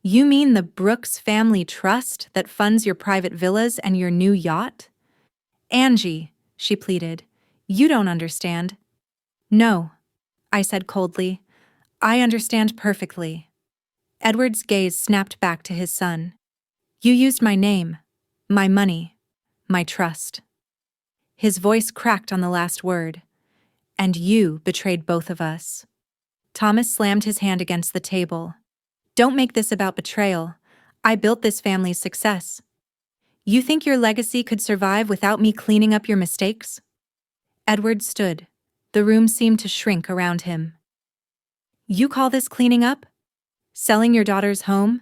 "You mean the Brooks Family Trust that funds your private villas and your new yacht?" "Angie," she pleaded, "you don't understand." "No," I said coldly. "I understand perfectly." Edward's gaze snapped back to his son. "You used my name, my money, my trust." His voice cracked on the last word. "And you betrayed both of us." Thomas slammed his hand against the table. "Don't make this about betrayal. I built this family's success. You think your legacy could survive without me cleaning up your mistakes?" Edward stood. The room seemed to shrink around him. "You call this cleaning up? Selling your daughter's home?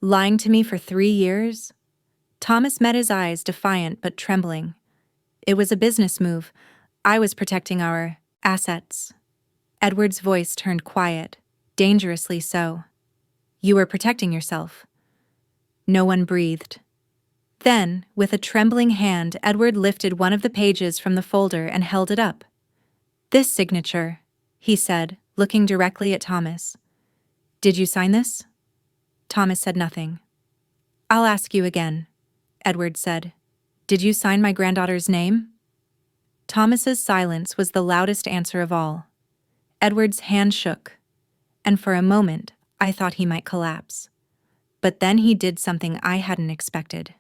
Lying to me for 3 years?" Thomas met his eyes, defiant but trembling. "It was a business move. I was protecting our assets." Edward's voice turned quiet, dangerously so. "You were protecting yourself." No one breathed. Then, with a trembling hand, Edward lifted one of the pages from the folder and held it up. "This signature," he said, looking directly at Thomas. "Did you sign this?" Thomas said nothing. "I'll ask you again," Edward said. "Did you sign my granddaughter's name?" Thomas's silence was the loudest answer of all. Edward's hand shook, and for a moment I thought he might collapse. But then he did something I hadn't expected.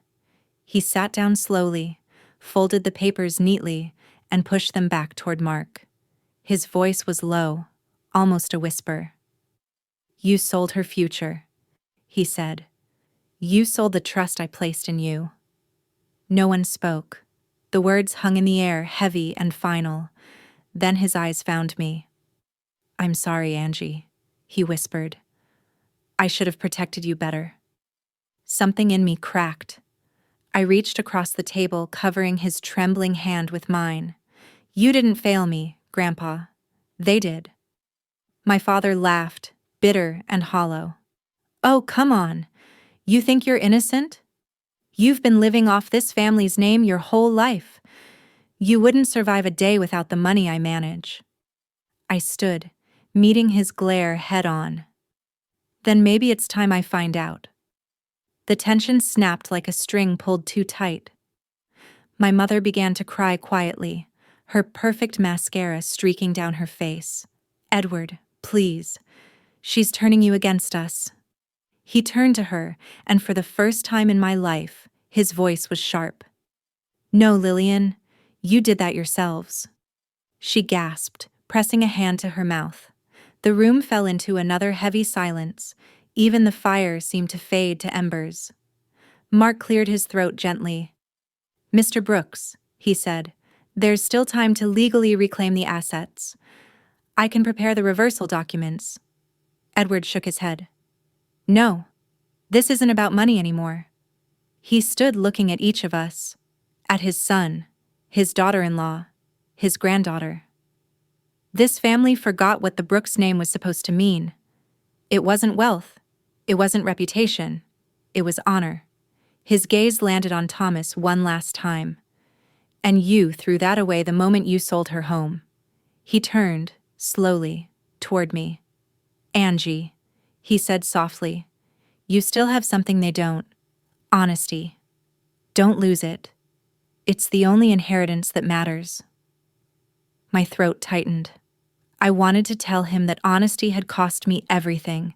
He sat down slowly, folded the papers neatly, and pushed them back toward Mark. His voice was low, almost a whisper. "You sold her future," he said. "You sold the trust I placed in you." No one spoke. The words hung in the air, heavy and final. Then his eyes found me. "I'm sorry, Angie," he whispered. "I should have protected you better." Something in me cracked. I reached across the table, covering his trembling hand with mine. "You didn't fail me, Grandpa. They did." My father laughed, bitter and hollow. "Oh, come on. You think you're innocent? You've been living off this family's name your whole life. You wouldn't survive a day without the money I manage." I stood, meeting his glare head-on. "Then maybe it's time I find out." The tension snapped like a string pulled too tight. My mother began to cry quietly, her perfect mascara streaking down her face. "Edward, please. She's turning you against us." He turned to her, and for the first time in my life, his voice was sharp. "No, Lillian, you did that yourselves." She gasped, pressing a hand to her mouth. The room fell into another heavy silence. Even the fire seemed to fade to embers. Mark cleared his throat gently. "Mr. Brooks," he said, "there's still time to legally reclaim the assets. I can prepare the reversal documents." Edward shook his head. "No, this isn't about money anymore." He stood looking at each of us, at his son, his daughter-in-law, his granddaughter. This family forgot what the Brooks name was supposed to mean. It wasn't wealth. It wasn't reputation. It was honor. His gaze landed on Thomas one last time. "And you threw that away the moment you sold her home." He turned, slowly, toward me. "Angie," he said softly, You still have something they don't. Honesty. Don't lose it. It's the only inheritance that matters. My throat tightened. I wanted to tell him that honesty had cost me everything,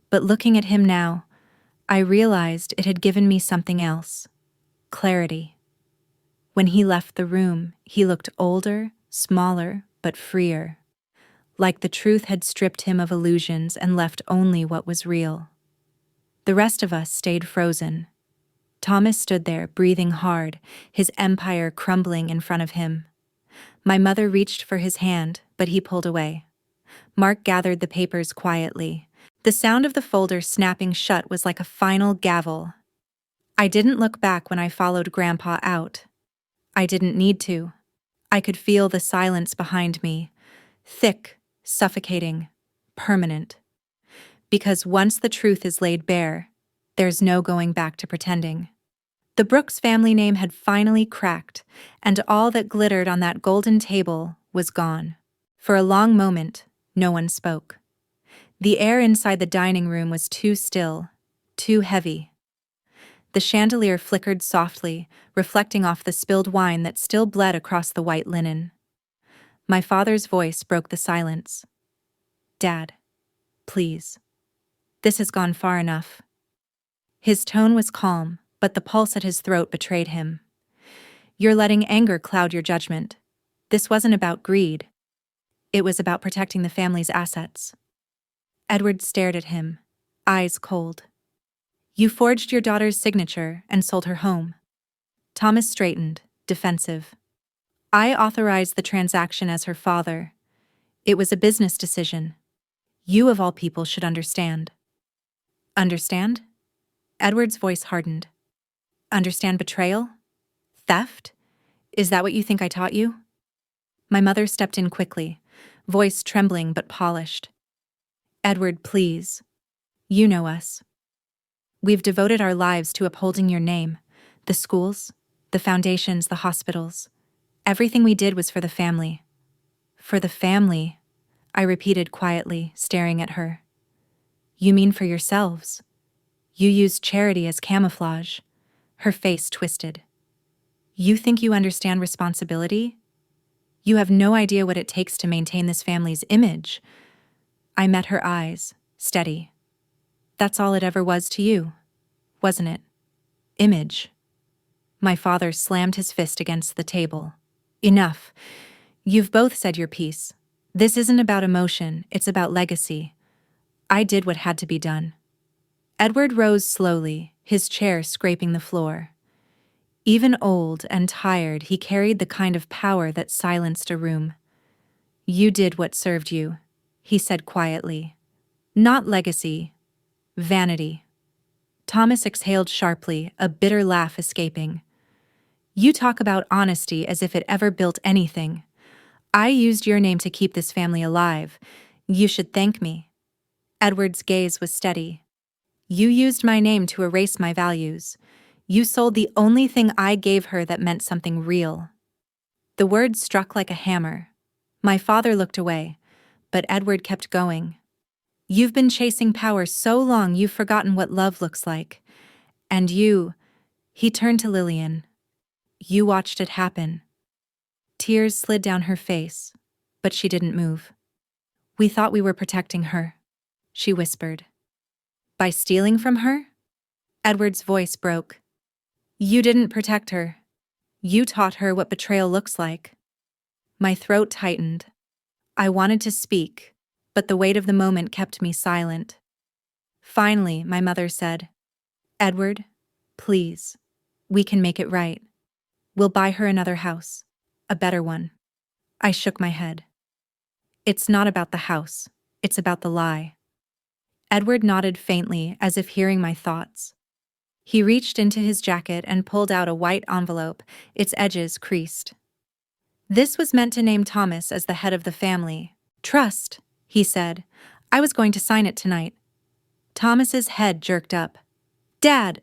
but looking at him now, I realized it had given me something else. Clarity. When he left the room, he looked older, smaller, but freer. Like the truth had stripped him of illusions and left only what was real. The rest of us stayed frozen. Thomas stood there, breathing hard, his empire crumbling in front of him. My mother reached for his hand, but he pulled away. Mark gathered the papers quietly. The sound of the folder snapping shut was like a final gavel. I didn't look back when I followed Grandpa out. I didn't need to. I could feel the silence behind me. Thick, suffocating, permanent. Because once the truth is laid bare, there's no going back to pretending. The Brooks family name had finally cracked, and all that glittered on that golden table was gone. For a long moment, no one spoke. The air inside the dining room was too still, too heavy. The chandelier flickered softly, reflecting off the spilled wine that still bled across the white linen. My father's voice broke the silence. "Dad, please. This has gone far enough." His tone was calm, but the pulse at his throat betrayed him. "You're letting anger cloud your judgment. This wasn't about greed. It was about protecting the family's assets." Edward stared at him, eyes cold. "You forged your daughter's signature and sold her home." Thomas straightened, defensive. "I authorized the transaction as her father. It was a business decision. You of all people should understand." "Understand?" Edward's voice hardened. "Understand betrayal? Theft? Is that what you think I taught you?" My mother stepped in quickly, voice trembling but polished. "Edward, please. You know us. We've devoted our lives to upholding your name. The schools, the foundations, the hospitals. Everything we did was for the family." "For the family," I repeated quietly, staring at her. "You mean for yourselves? You used charity as camouflage." Her face twisted. "You think you understand responsibility? You have no idea what it takes to maintain this family's image." I met her eyes, steady. "That's all it ever was to you, wasn't it? Image." My father slammed his fist against the table. "Enough. You've both said your piece. This isn't about emotion, it's about legacy. I did what had to be done." Edward rose slowly, his chair scraping the floor. Even old and tired, he carried the kind of power that silenced a room. "You did what served you," he said quietly. "Not legacy, vanity." Thomas exhaled sharply, a bitter laugh escaping. "You talk about honesty as if it ever built anything. I used your name to keep this family alive. You should thank me." Edward's gaze was steady. "You used my name to erase my values. You sold the only thing I gave her that meant something real." The words struck like a hammer. My father looked away, but Edward kept going. "You've been chasing power so long you've forgotten what love looks like. And you," he turned to Lillian, "you watched it happen." Tears slid down her face, but she didn't move. "We thought we were protecting her," she whispered. "By stealing from her?" Edward's voice broke. "You didn't protect her. You taught her what betrayal looks like." My throat tightened. I wanted to speak, but the weight of the moment kept me silent. Finally, my mother said, "Edward, please, we can make it right. We'll buy her another house, a better one." I shook my head. "It's not about the house, it's about the lie." Edward nodded faintly, as if hearing my thoughts. He reached into his jacket and pulled out a white envelope, its edges creased. "This was meant to name Thomas as the head of the family. Trust," he said. "I was going to sign it tonight." Thomas's head jerked up. "Dad!"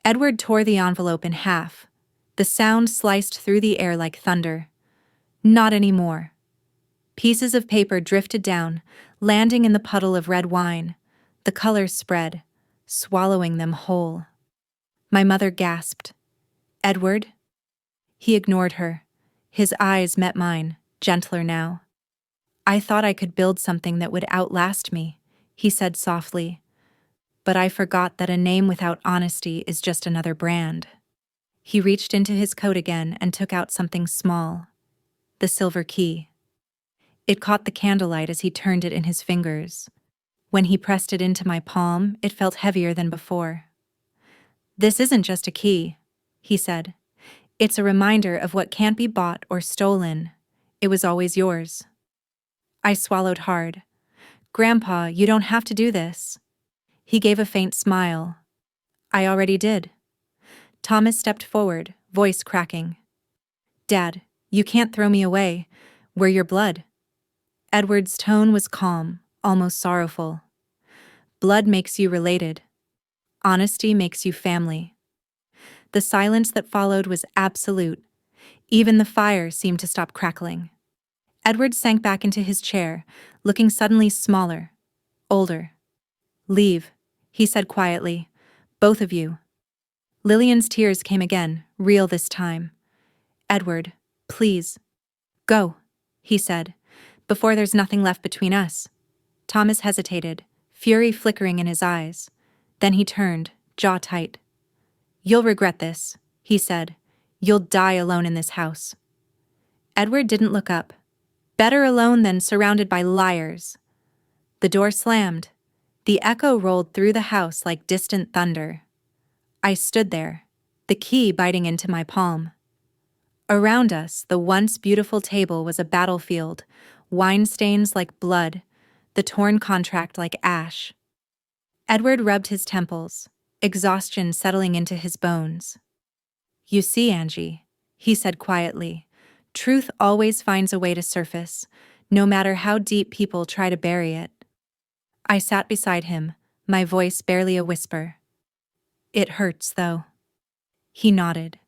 Edward tore the envelope in half. The sound sliced through the air like thunder. "Not anymore." Pieces of paper drifted down, landing in the puddle of red wine. The colors spread. swallowing them whole. My mother gasped. "Edward?" He ignored her. His eyes met mine, gentler now. "I thought I could build something that would outlast me," he said softly. "But I forgot that a name without honesty is just another brand." He reached into his coat again and took out something small. The silver key. It caught the candlelight as he turned it in his fingers. When he pressed it into my palm, it felt heavier than before. "This isn't just a key," he said. "It's a reminder of what can't be bought or stolen. It was always yours." I swallowed hard. "Grandpa, you don't have to do this." He gave a faint smile. "I already did." Thomas stepped forward, voice cracking. "Dad, you can't throw me away. We're your blood." Edward's tone was calm, almost sorrowful. "Blood makes you related. Honesty makes you family." The silence that followed was absolute. Even the fire seemed to stop crackling. Edward sank back into his chair, looking suddenly smaller, older. "Leave," he said quietly. "Both of you." Lillian's tears came again, real this time. "Edward, please." "Go," he said, "before there's nothing left between us." Thomas hesitated, fury flickering in his eyes. Then he turned, jaw tight. "You'll regret this," he said. "You'll die alone in this house." Edward didn't look up. Better alone than surrounded by liars. The door slammed. The echo rolled through the house like distant thunder. I stood there, the key biting into my palm. Around us, the once beautiful table was a battlefield, wine stains like blood, the torn contract like ash. Edward rubbed his temples, exhaustion settling into his bones. "You see, Angie," he said quietly, "truth always finds a way to surface, no matter how deep people try to bury it." I sat beside him, my voice barely a whisper. "It hurts, though." He nodded.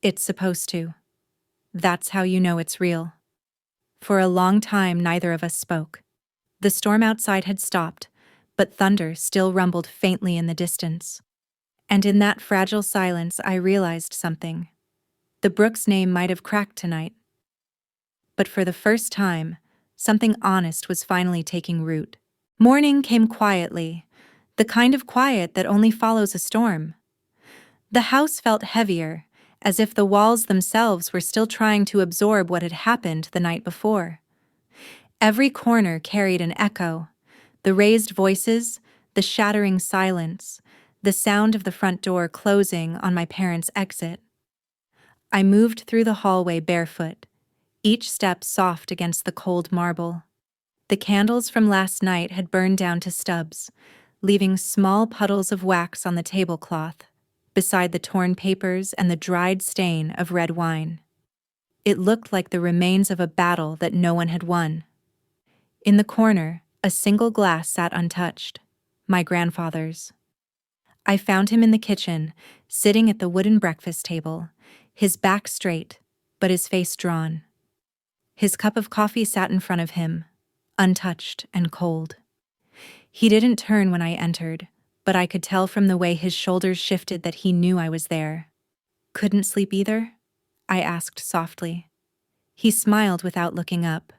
"It's supposed to. That's how you know it's real." For a long time, neither of us spoke. The storm outside had stopped, but thunder still rumbled faintly in the distance. And in that fragile silence, I realized something. The Brooks name might have cracked tonight. But for the first time, something honest was finally taking root. Morning came quietly, the kind of quiet that only follows a storm. The house felt heavier, as if the walls themselves were still trying to absorb what had happened the night before. Every corner carried an echo, the raised voices, the shattering silence, the sound of the front door closing on my parents' exit. I moved through the hallway barefoot, each step soft against the cold marble. The candles from last night had burned down to stubs, leaving small puddles of wax on the tablecloth, beside the torn papers and the dried stain of red wine. It looked like the remains of a battle that no one had won. In the corner, a single glass sat untouched, my grandfather's. I found him in the kitchen, sitting at the wooden breakfast table, his back straight, but his face drawn. His cup of coffee sat in front of him, untouched and cold. He didn't turn when I entered, but I could tell from the way his shoulders shifted that he knew I was there. "Couldn't sleep either?" I asked softly. He smiled without looking up.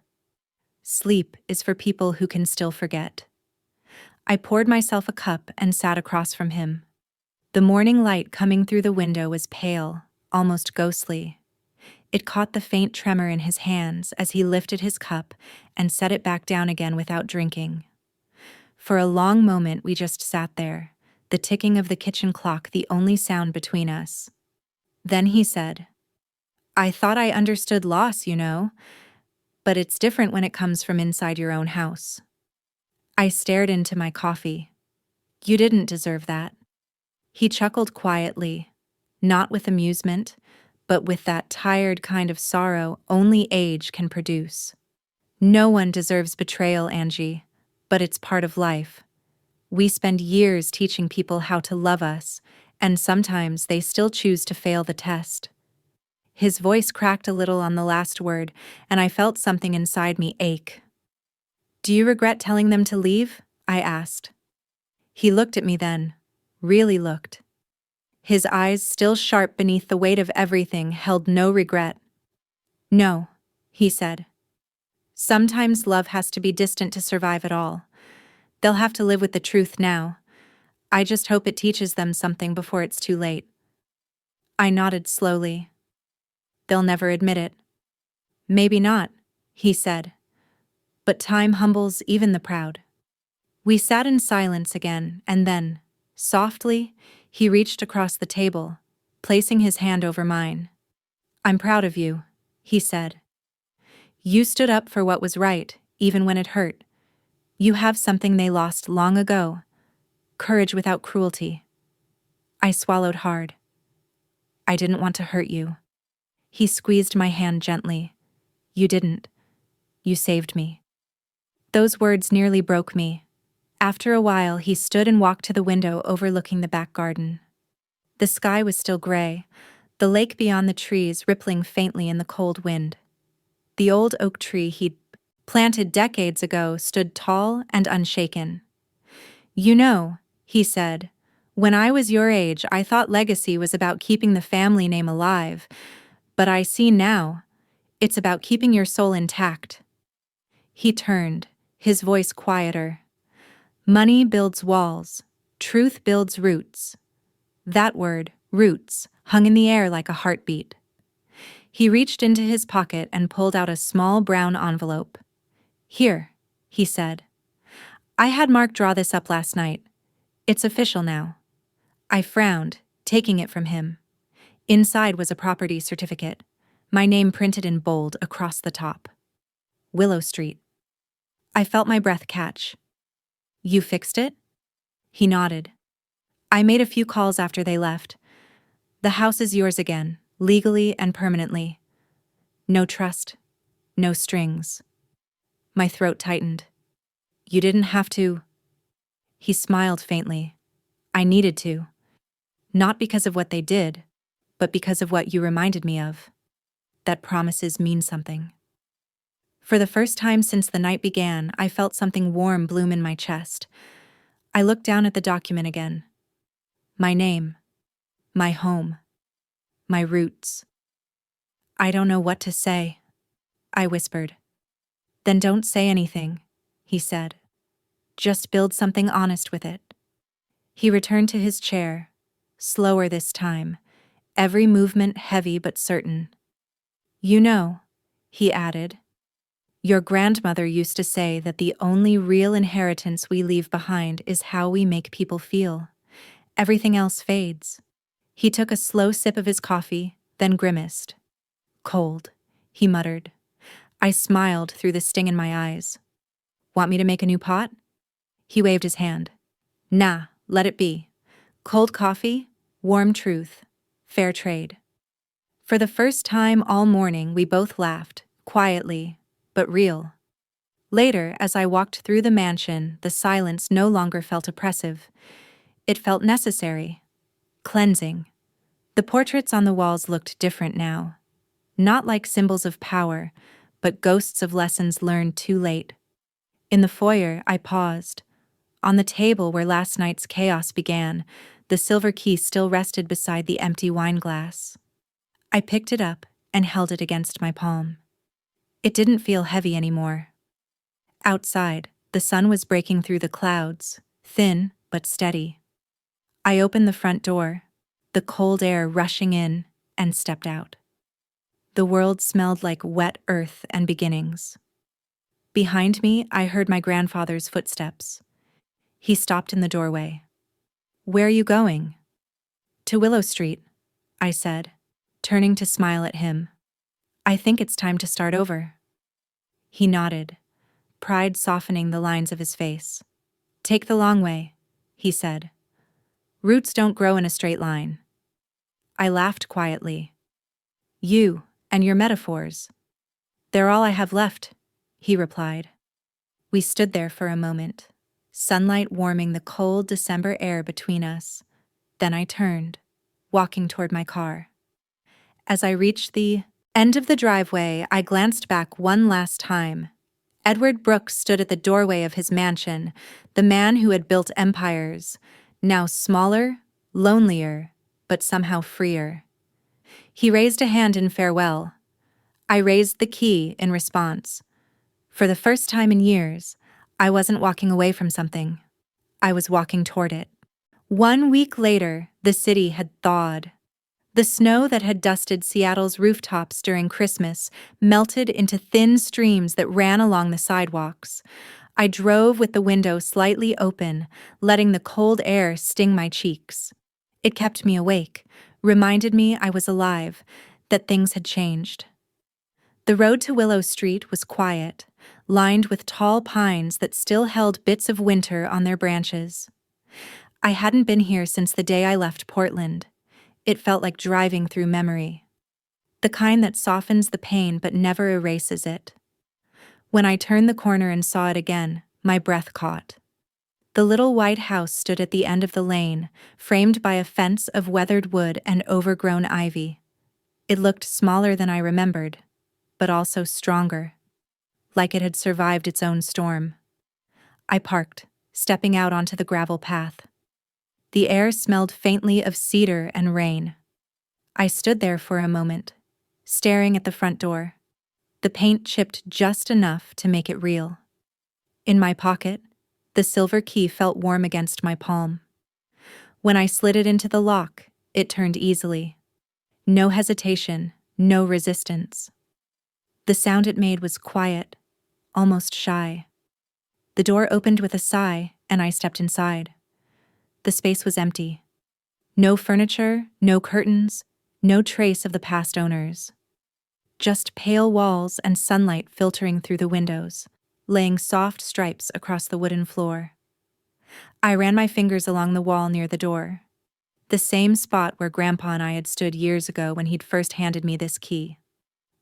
"Sleep is for people who can still forget." I poured myself a cup and sat across from him. The morning light coming through the window was pale, almost ghostly. It caught the faint tremor in his hands as he lifted his cup and set it back down again without drinking. For a long moment we just sat there, the ticking of the kitchen clock the only sound between us. Then he said, "I thought I understood loss, you know, but it's different when it comes from inside your own house." I stared into my coffee. "You didn't deserve that." He chuckled quietly, not with amusement, but with that tired kind of sorrow only age can produce. "No one deserves betrayal, Angie, but it's part of life. We spend years teaching people how to love us, and sometimes they still choose to fail the test." His voice cracked a little on the last word, and I felt something inside me ache. "Do you regret telling them to leave?" I asked. He looked at me then, really looked. His eyes, still sharp beneath the weight of everything, held no regret. "No," he said. "Sometimes love has to be distant to survive at all. They'll have to live with the truth now. I just hope it teaches them something before it's too late." I nodded slowly. "They'll never admit it." "Maybe not," he said. "But time humbles even the proud." We sat in silence again, and then, softly, he reached across the table, placing his hand over mine. "I'm proud of you," he said. "You stood up for what was right, even when it hurt. You have something they lost long ago: courage without cruelty." I swallowed hard. "I didn't want to hurt you." He squeezed my hand gently. "You didn't. You saved me." Those words nearly broke me. After a while, he stood and walked to the window overlooking the back garden. The sky was still gray, the lake beyond the trees rippling faintly in the cold wind. The old oak tree he'd planted decades ago stood tall and unshaken. "You know," he said, "when I was your age, I thought legacy was about keeping the family name alive, but I see now, it's about keeping your soul intact." He turned, his voice quieter. "Money builds walls. Truth builds roots." That word, roots, hung in the air like a heartbeat. He reached into his pocket and pulled out a small brown envelope. "Here," he said. "I had Mark draw this up last night. It's official now." I frowned, taking it from him. Inside was a property certificate, my name printed in bold across the top. Willow Street. I felt my breath catch. "You fixed it?" He nodded. "I made a few calls after they left. The house is yours again, legally and permanently. No trust, no strings." My throat tightened. "You didn't have to." He smiled faintly. "I needed to. Not because of what they did, but because of what you reminded me of. That promises mean something." For the first time since the night began, I felt something warm bloom in my chest. I looked down at the document again. My name, my home, my roots. "I don't know what to say," I whispered. "Then don't say anything," he said. "Just build something honest with it." He returned to his chair, slower this time, every movement heavy but certain. "You know," he added, "your grandmother used to say that the only real inheritance we leave behind is how we make people feel. Everything else fades." He took a slow sip of his coffee, then grimaced. "Cold," he muttered. I smiled through the sting in my eyes. "Want me to make a new pot?" He waved his hand. "Nah, let it be. Cold coffee, warm truth, fair trade." For the first time all morning, we both laughed, quietly, but real. Later, as I walked through the mansion, the silence no longer felt oppressive. It felt necessary, cleansing. The portraits on the walls looked different now. Not like symbols of power, but ghosts of lessons learned too late. In the foyer, I paused. On the table where last night's chaos began, the silver key still rested beside the empty wine glass. I picked it up and held it against my palm. It didn't feel heavy anymore. Outside, the sun was breaking through the clouds, thin but steady. I opened the front door, the cold air rushing in, and stepped out. The world smelled like wet earth and beginnings. Behind me, I heard my grandfather's footsteps. He stopped in the doorway. "Where are you going?" "To Willow Street," I said, turning to smile at him. "I think it's time to start over." He nodded, pride softening the lines of his face. "Take the long way," he said. "Roots don't grow in a straight line." I laughed quietly. "You and your metaphors. They're all I have left," he replied. We stood there for a moment, sunlight warming the cold December air between us. Then I turned, walking toward my car. As I reached the end of the driveway, I glanced back one last time. Edward Brooks stood at the doorway of his mansion, the man who had built empires, now smaller, lonelier, but somehow freer. He raised a hand in farewell. I raised the key in response. For the first time in years, I wasn't walking away from something. I was walking toward it. 1 week later, the city had thawed. The snow that had dusted Seattle's rooftops during Christmas melted into thin streams that ran along the sidewalks. I drove with the window slightly open, letting the cold air sting my cheeks. It kept me awake, reminded me I was alive, that things had changed. The road to Willow Street was quiet, lined with tall pines that still held bits of winter on their branches. I hadn't been here since the day I left Portland. It felt like driving through memory. The kind that softens the pain but never erases it. When I turned the corner and saw it again, my breath caught. The little white house stood at the end of the lane, framed by a fence of weathered wood and overgrown ivy. It looked smaller than I remembered, but also stronger, like it had survived its own storm. I parked, stepping out onto the gravel path. The air smelled faintly of cedar and rain. I stood there for a moment, staring at the front door. The paint chipped just enough to make it real. In my pocket, the silver key felt warm against my palm. When I slid it into the lock, it turned easily. No hesitation, no resistance. The sound it made was quiet, almost shy. The door opened with a sigh, and I stepped inside. The space was empty. No furniture, no curtains, no trace of the past owners. Just pale walls and sunlight filtering through the windows, laying soft stripes across the wooden floor. I ran my fingers along the wall near the door, the same spot where Grandpa and I had stood years ago when he'd first handed me this key.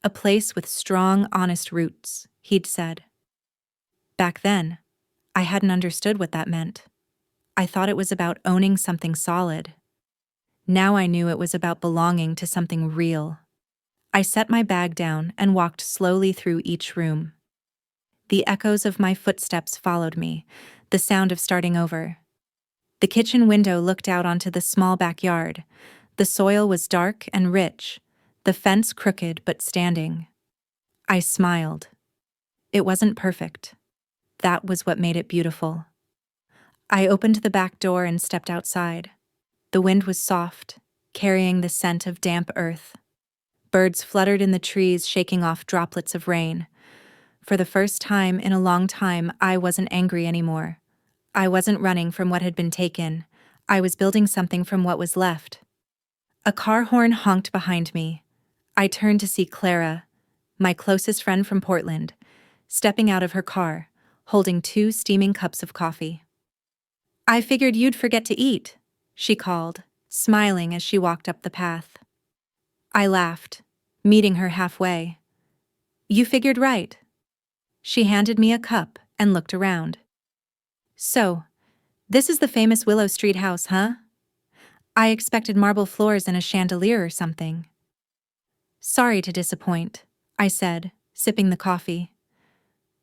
A place with strong, honest roots, he'd said. Back then, I hadn't understood what that meant. I thought it was about owning something solid. Now I knew it was about belonging to something real. I set my bag down and walked slowly through each room. The echoes of my footsteps followed me, the sound of starting over. The kitchen window looked out onto the small backyard. The soil was dark and rich, the fence crooked but standing. I smiled. It wasn't perfect. That was what made it beautiful. I opened the back door and stepped outside. The wind was soft, carrying the scent of damp earth. Birds fluttered in the trees, shaking off droplets of rain. For the first time in a long time, I wasn't angry anymore. I wasn't running from what had been taken. I was building something from what was left. A car horn honked behind me. I turned to see Clara, my closest friend from Portland, stepping out of her car, holding 2 steaming cups of coffee. "I figured you'd forget to eat," she called, smiling as she walked up the path. I laughed, meeting her halfway. "You figured right." She handed me a cup and looked around. "So, this is the famous Willow Street house, huh? I expected marble floors and a chandelier or something." "Sorry to disappoint," I said, sipping the coffee.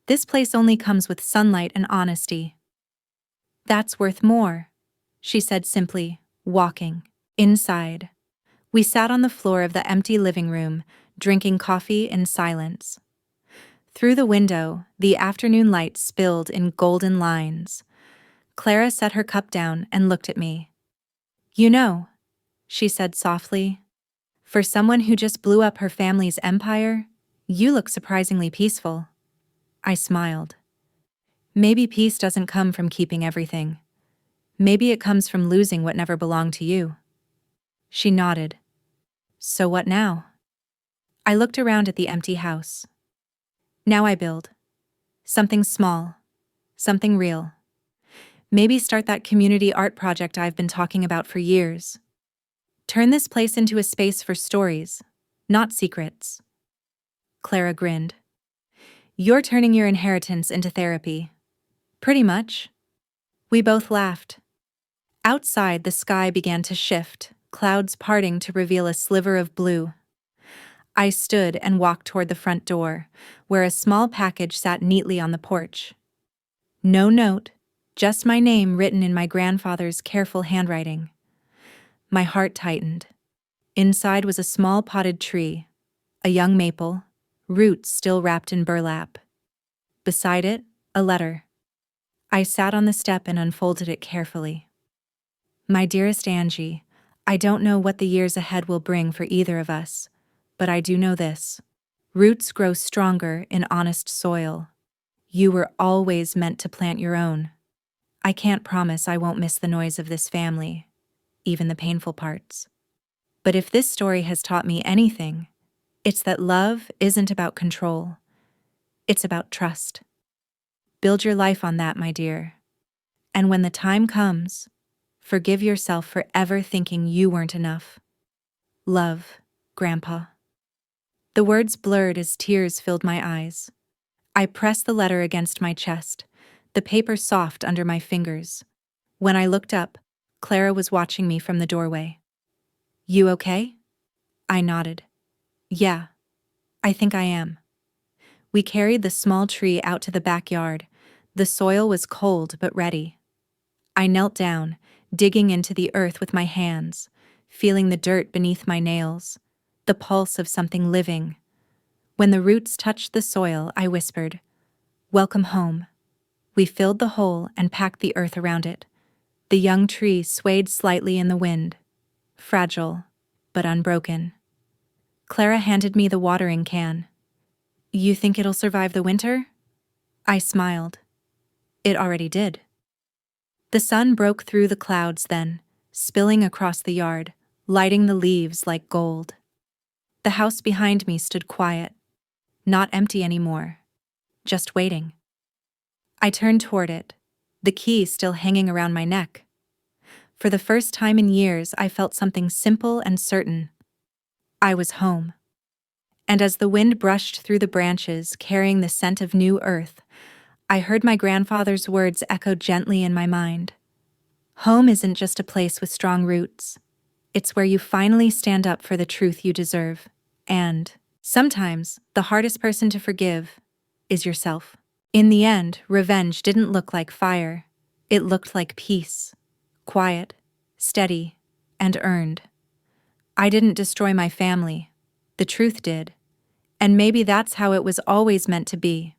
"This place only comes with sunlight and honesty." "That's worth more," she said simply, walking inside. We sat on the floor of the empty living room, drinking coffee in silence. Through the window, the afternoon light spilled in golden lines. Clara set her cup down and looked at me. "You know," she said softly, "for someone who just blew up her family's empire, you look surprisingly peaceful." I smiled. "Maybe peace doesn't come from keeping everything. Maybe it comes from losing what never belonged to you." She nodded. "So what now?" I looked around at the empty house. Now I build. Something small. Something real. Maybe start that community art project I've been talking about for years. Turn this place into a space for stories, not secrets. Clara grinned. "You're turning your inheritance into therapy." "Pretty much." We both laughed. Outside, the sky began to shift, clouds parting to reveal a sliver of blue. I stood and walked toward the front door, where a small package sat neatly on the porch. No note, Just my name written in my grandfather's careful handwriting. My heart tightened. Inside was a small potted tree, a young maple, roots still wrapped in burlap. Beside it, a letter. I sat on the step and unfolded it carefully. My dearest Angie, I don't know what the years ahead will bring for either of us, but I do know this. Roots grow stronger in honest soil. You were always meant to plant your own. I can't promise I won't miss the noise of this family, even the painful parts. But if this story has taught me anything, it's that love isn't about control. It's about trust. Build your life on that, my dear. And when the time comes, forgive yourself for ever thinking you weren't enough. Love, Grandpa. The words blurred as tears filled my eyes. I pressed the letter against my chest, the paper soft under my fingers. When I looked up, Clara was watching me from the doorway. You okay? I nodded. Yeah, I think I am. We carried the small tree out to the backyard. The soil was cold but ready. I knelt down, digging into the earth with my hands, feeling the dirt beneath my nails, the pulse of something living. When the roots touched the soil, I whispered, "Welcome home." We filled the hole and packed the earth around it. The young tree swayed slightly in the wind, fragile but unbroken. Clara handed me the watering can. You think it'll survive the winter? I smiled. It already did. The sun broke through the clouds then, spilling across the yard, lighting the leaves like gold. The house behind me stood quiet, not empty anymore, just waiting. I turned toward it, the key still hanging around my neck. For the first time in years, I felt something simple and certain. I was home. And as the wind brushed through the branches, carrying the scent of new earth, I heard my grandfather's words echo gently in my mind. Home isn't just a place with strong roots. It's where you finally stand up for the truth you deserve. And sometimes the hardest person to forgive is yourself. In the end, revenge didn't look like fire. It looked like peace. Quiet, steady, and earned. I didn't destroy my family. The truth did. And maybe that's how it was always meant to be.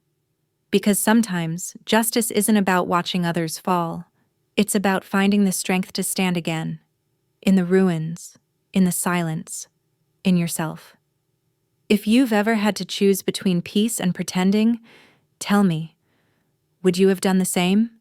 Because sometimes, justice isn't about watching others fall. It's about finding the strength to stand again. In the ruins, in the silence, in yourself. If you've ever had to choose between peace and pretending, tell me, would you have done the same?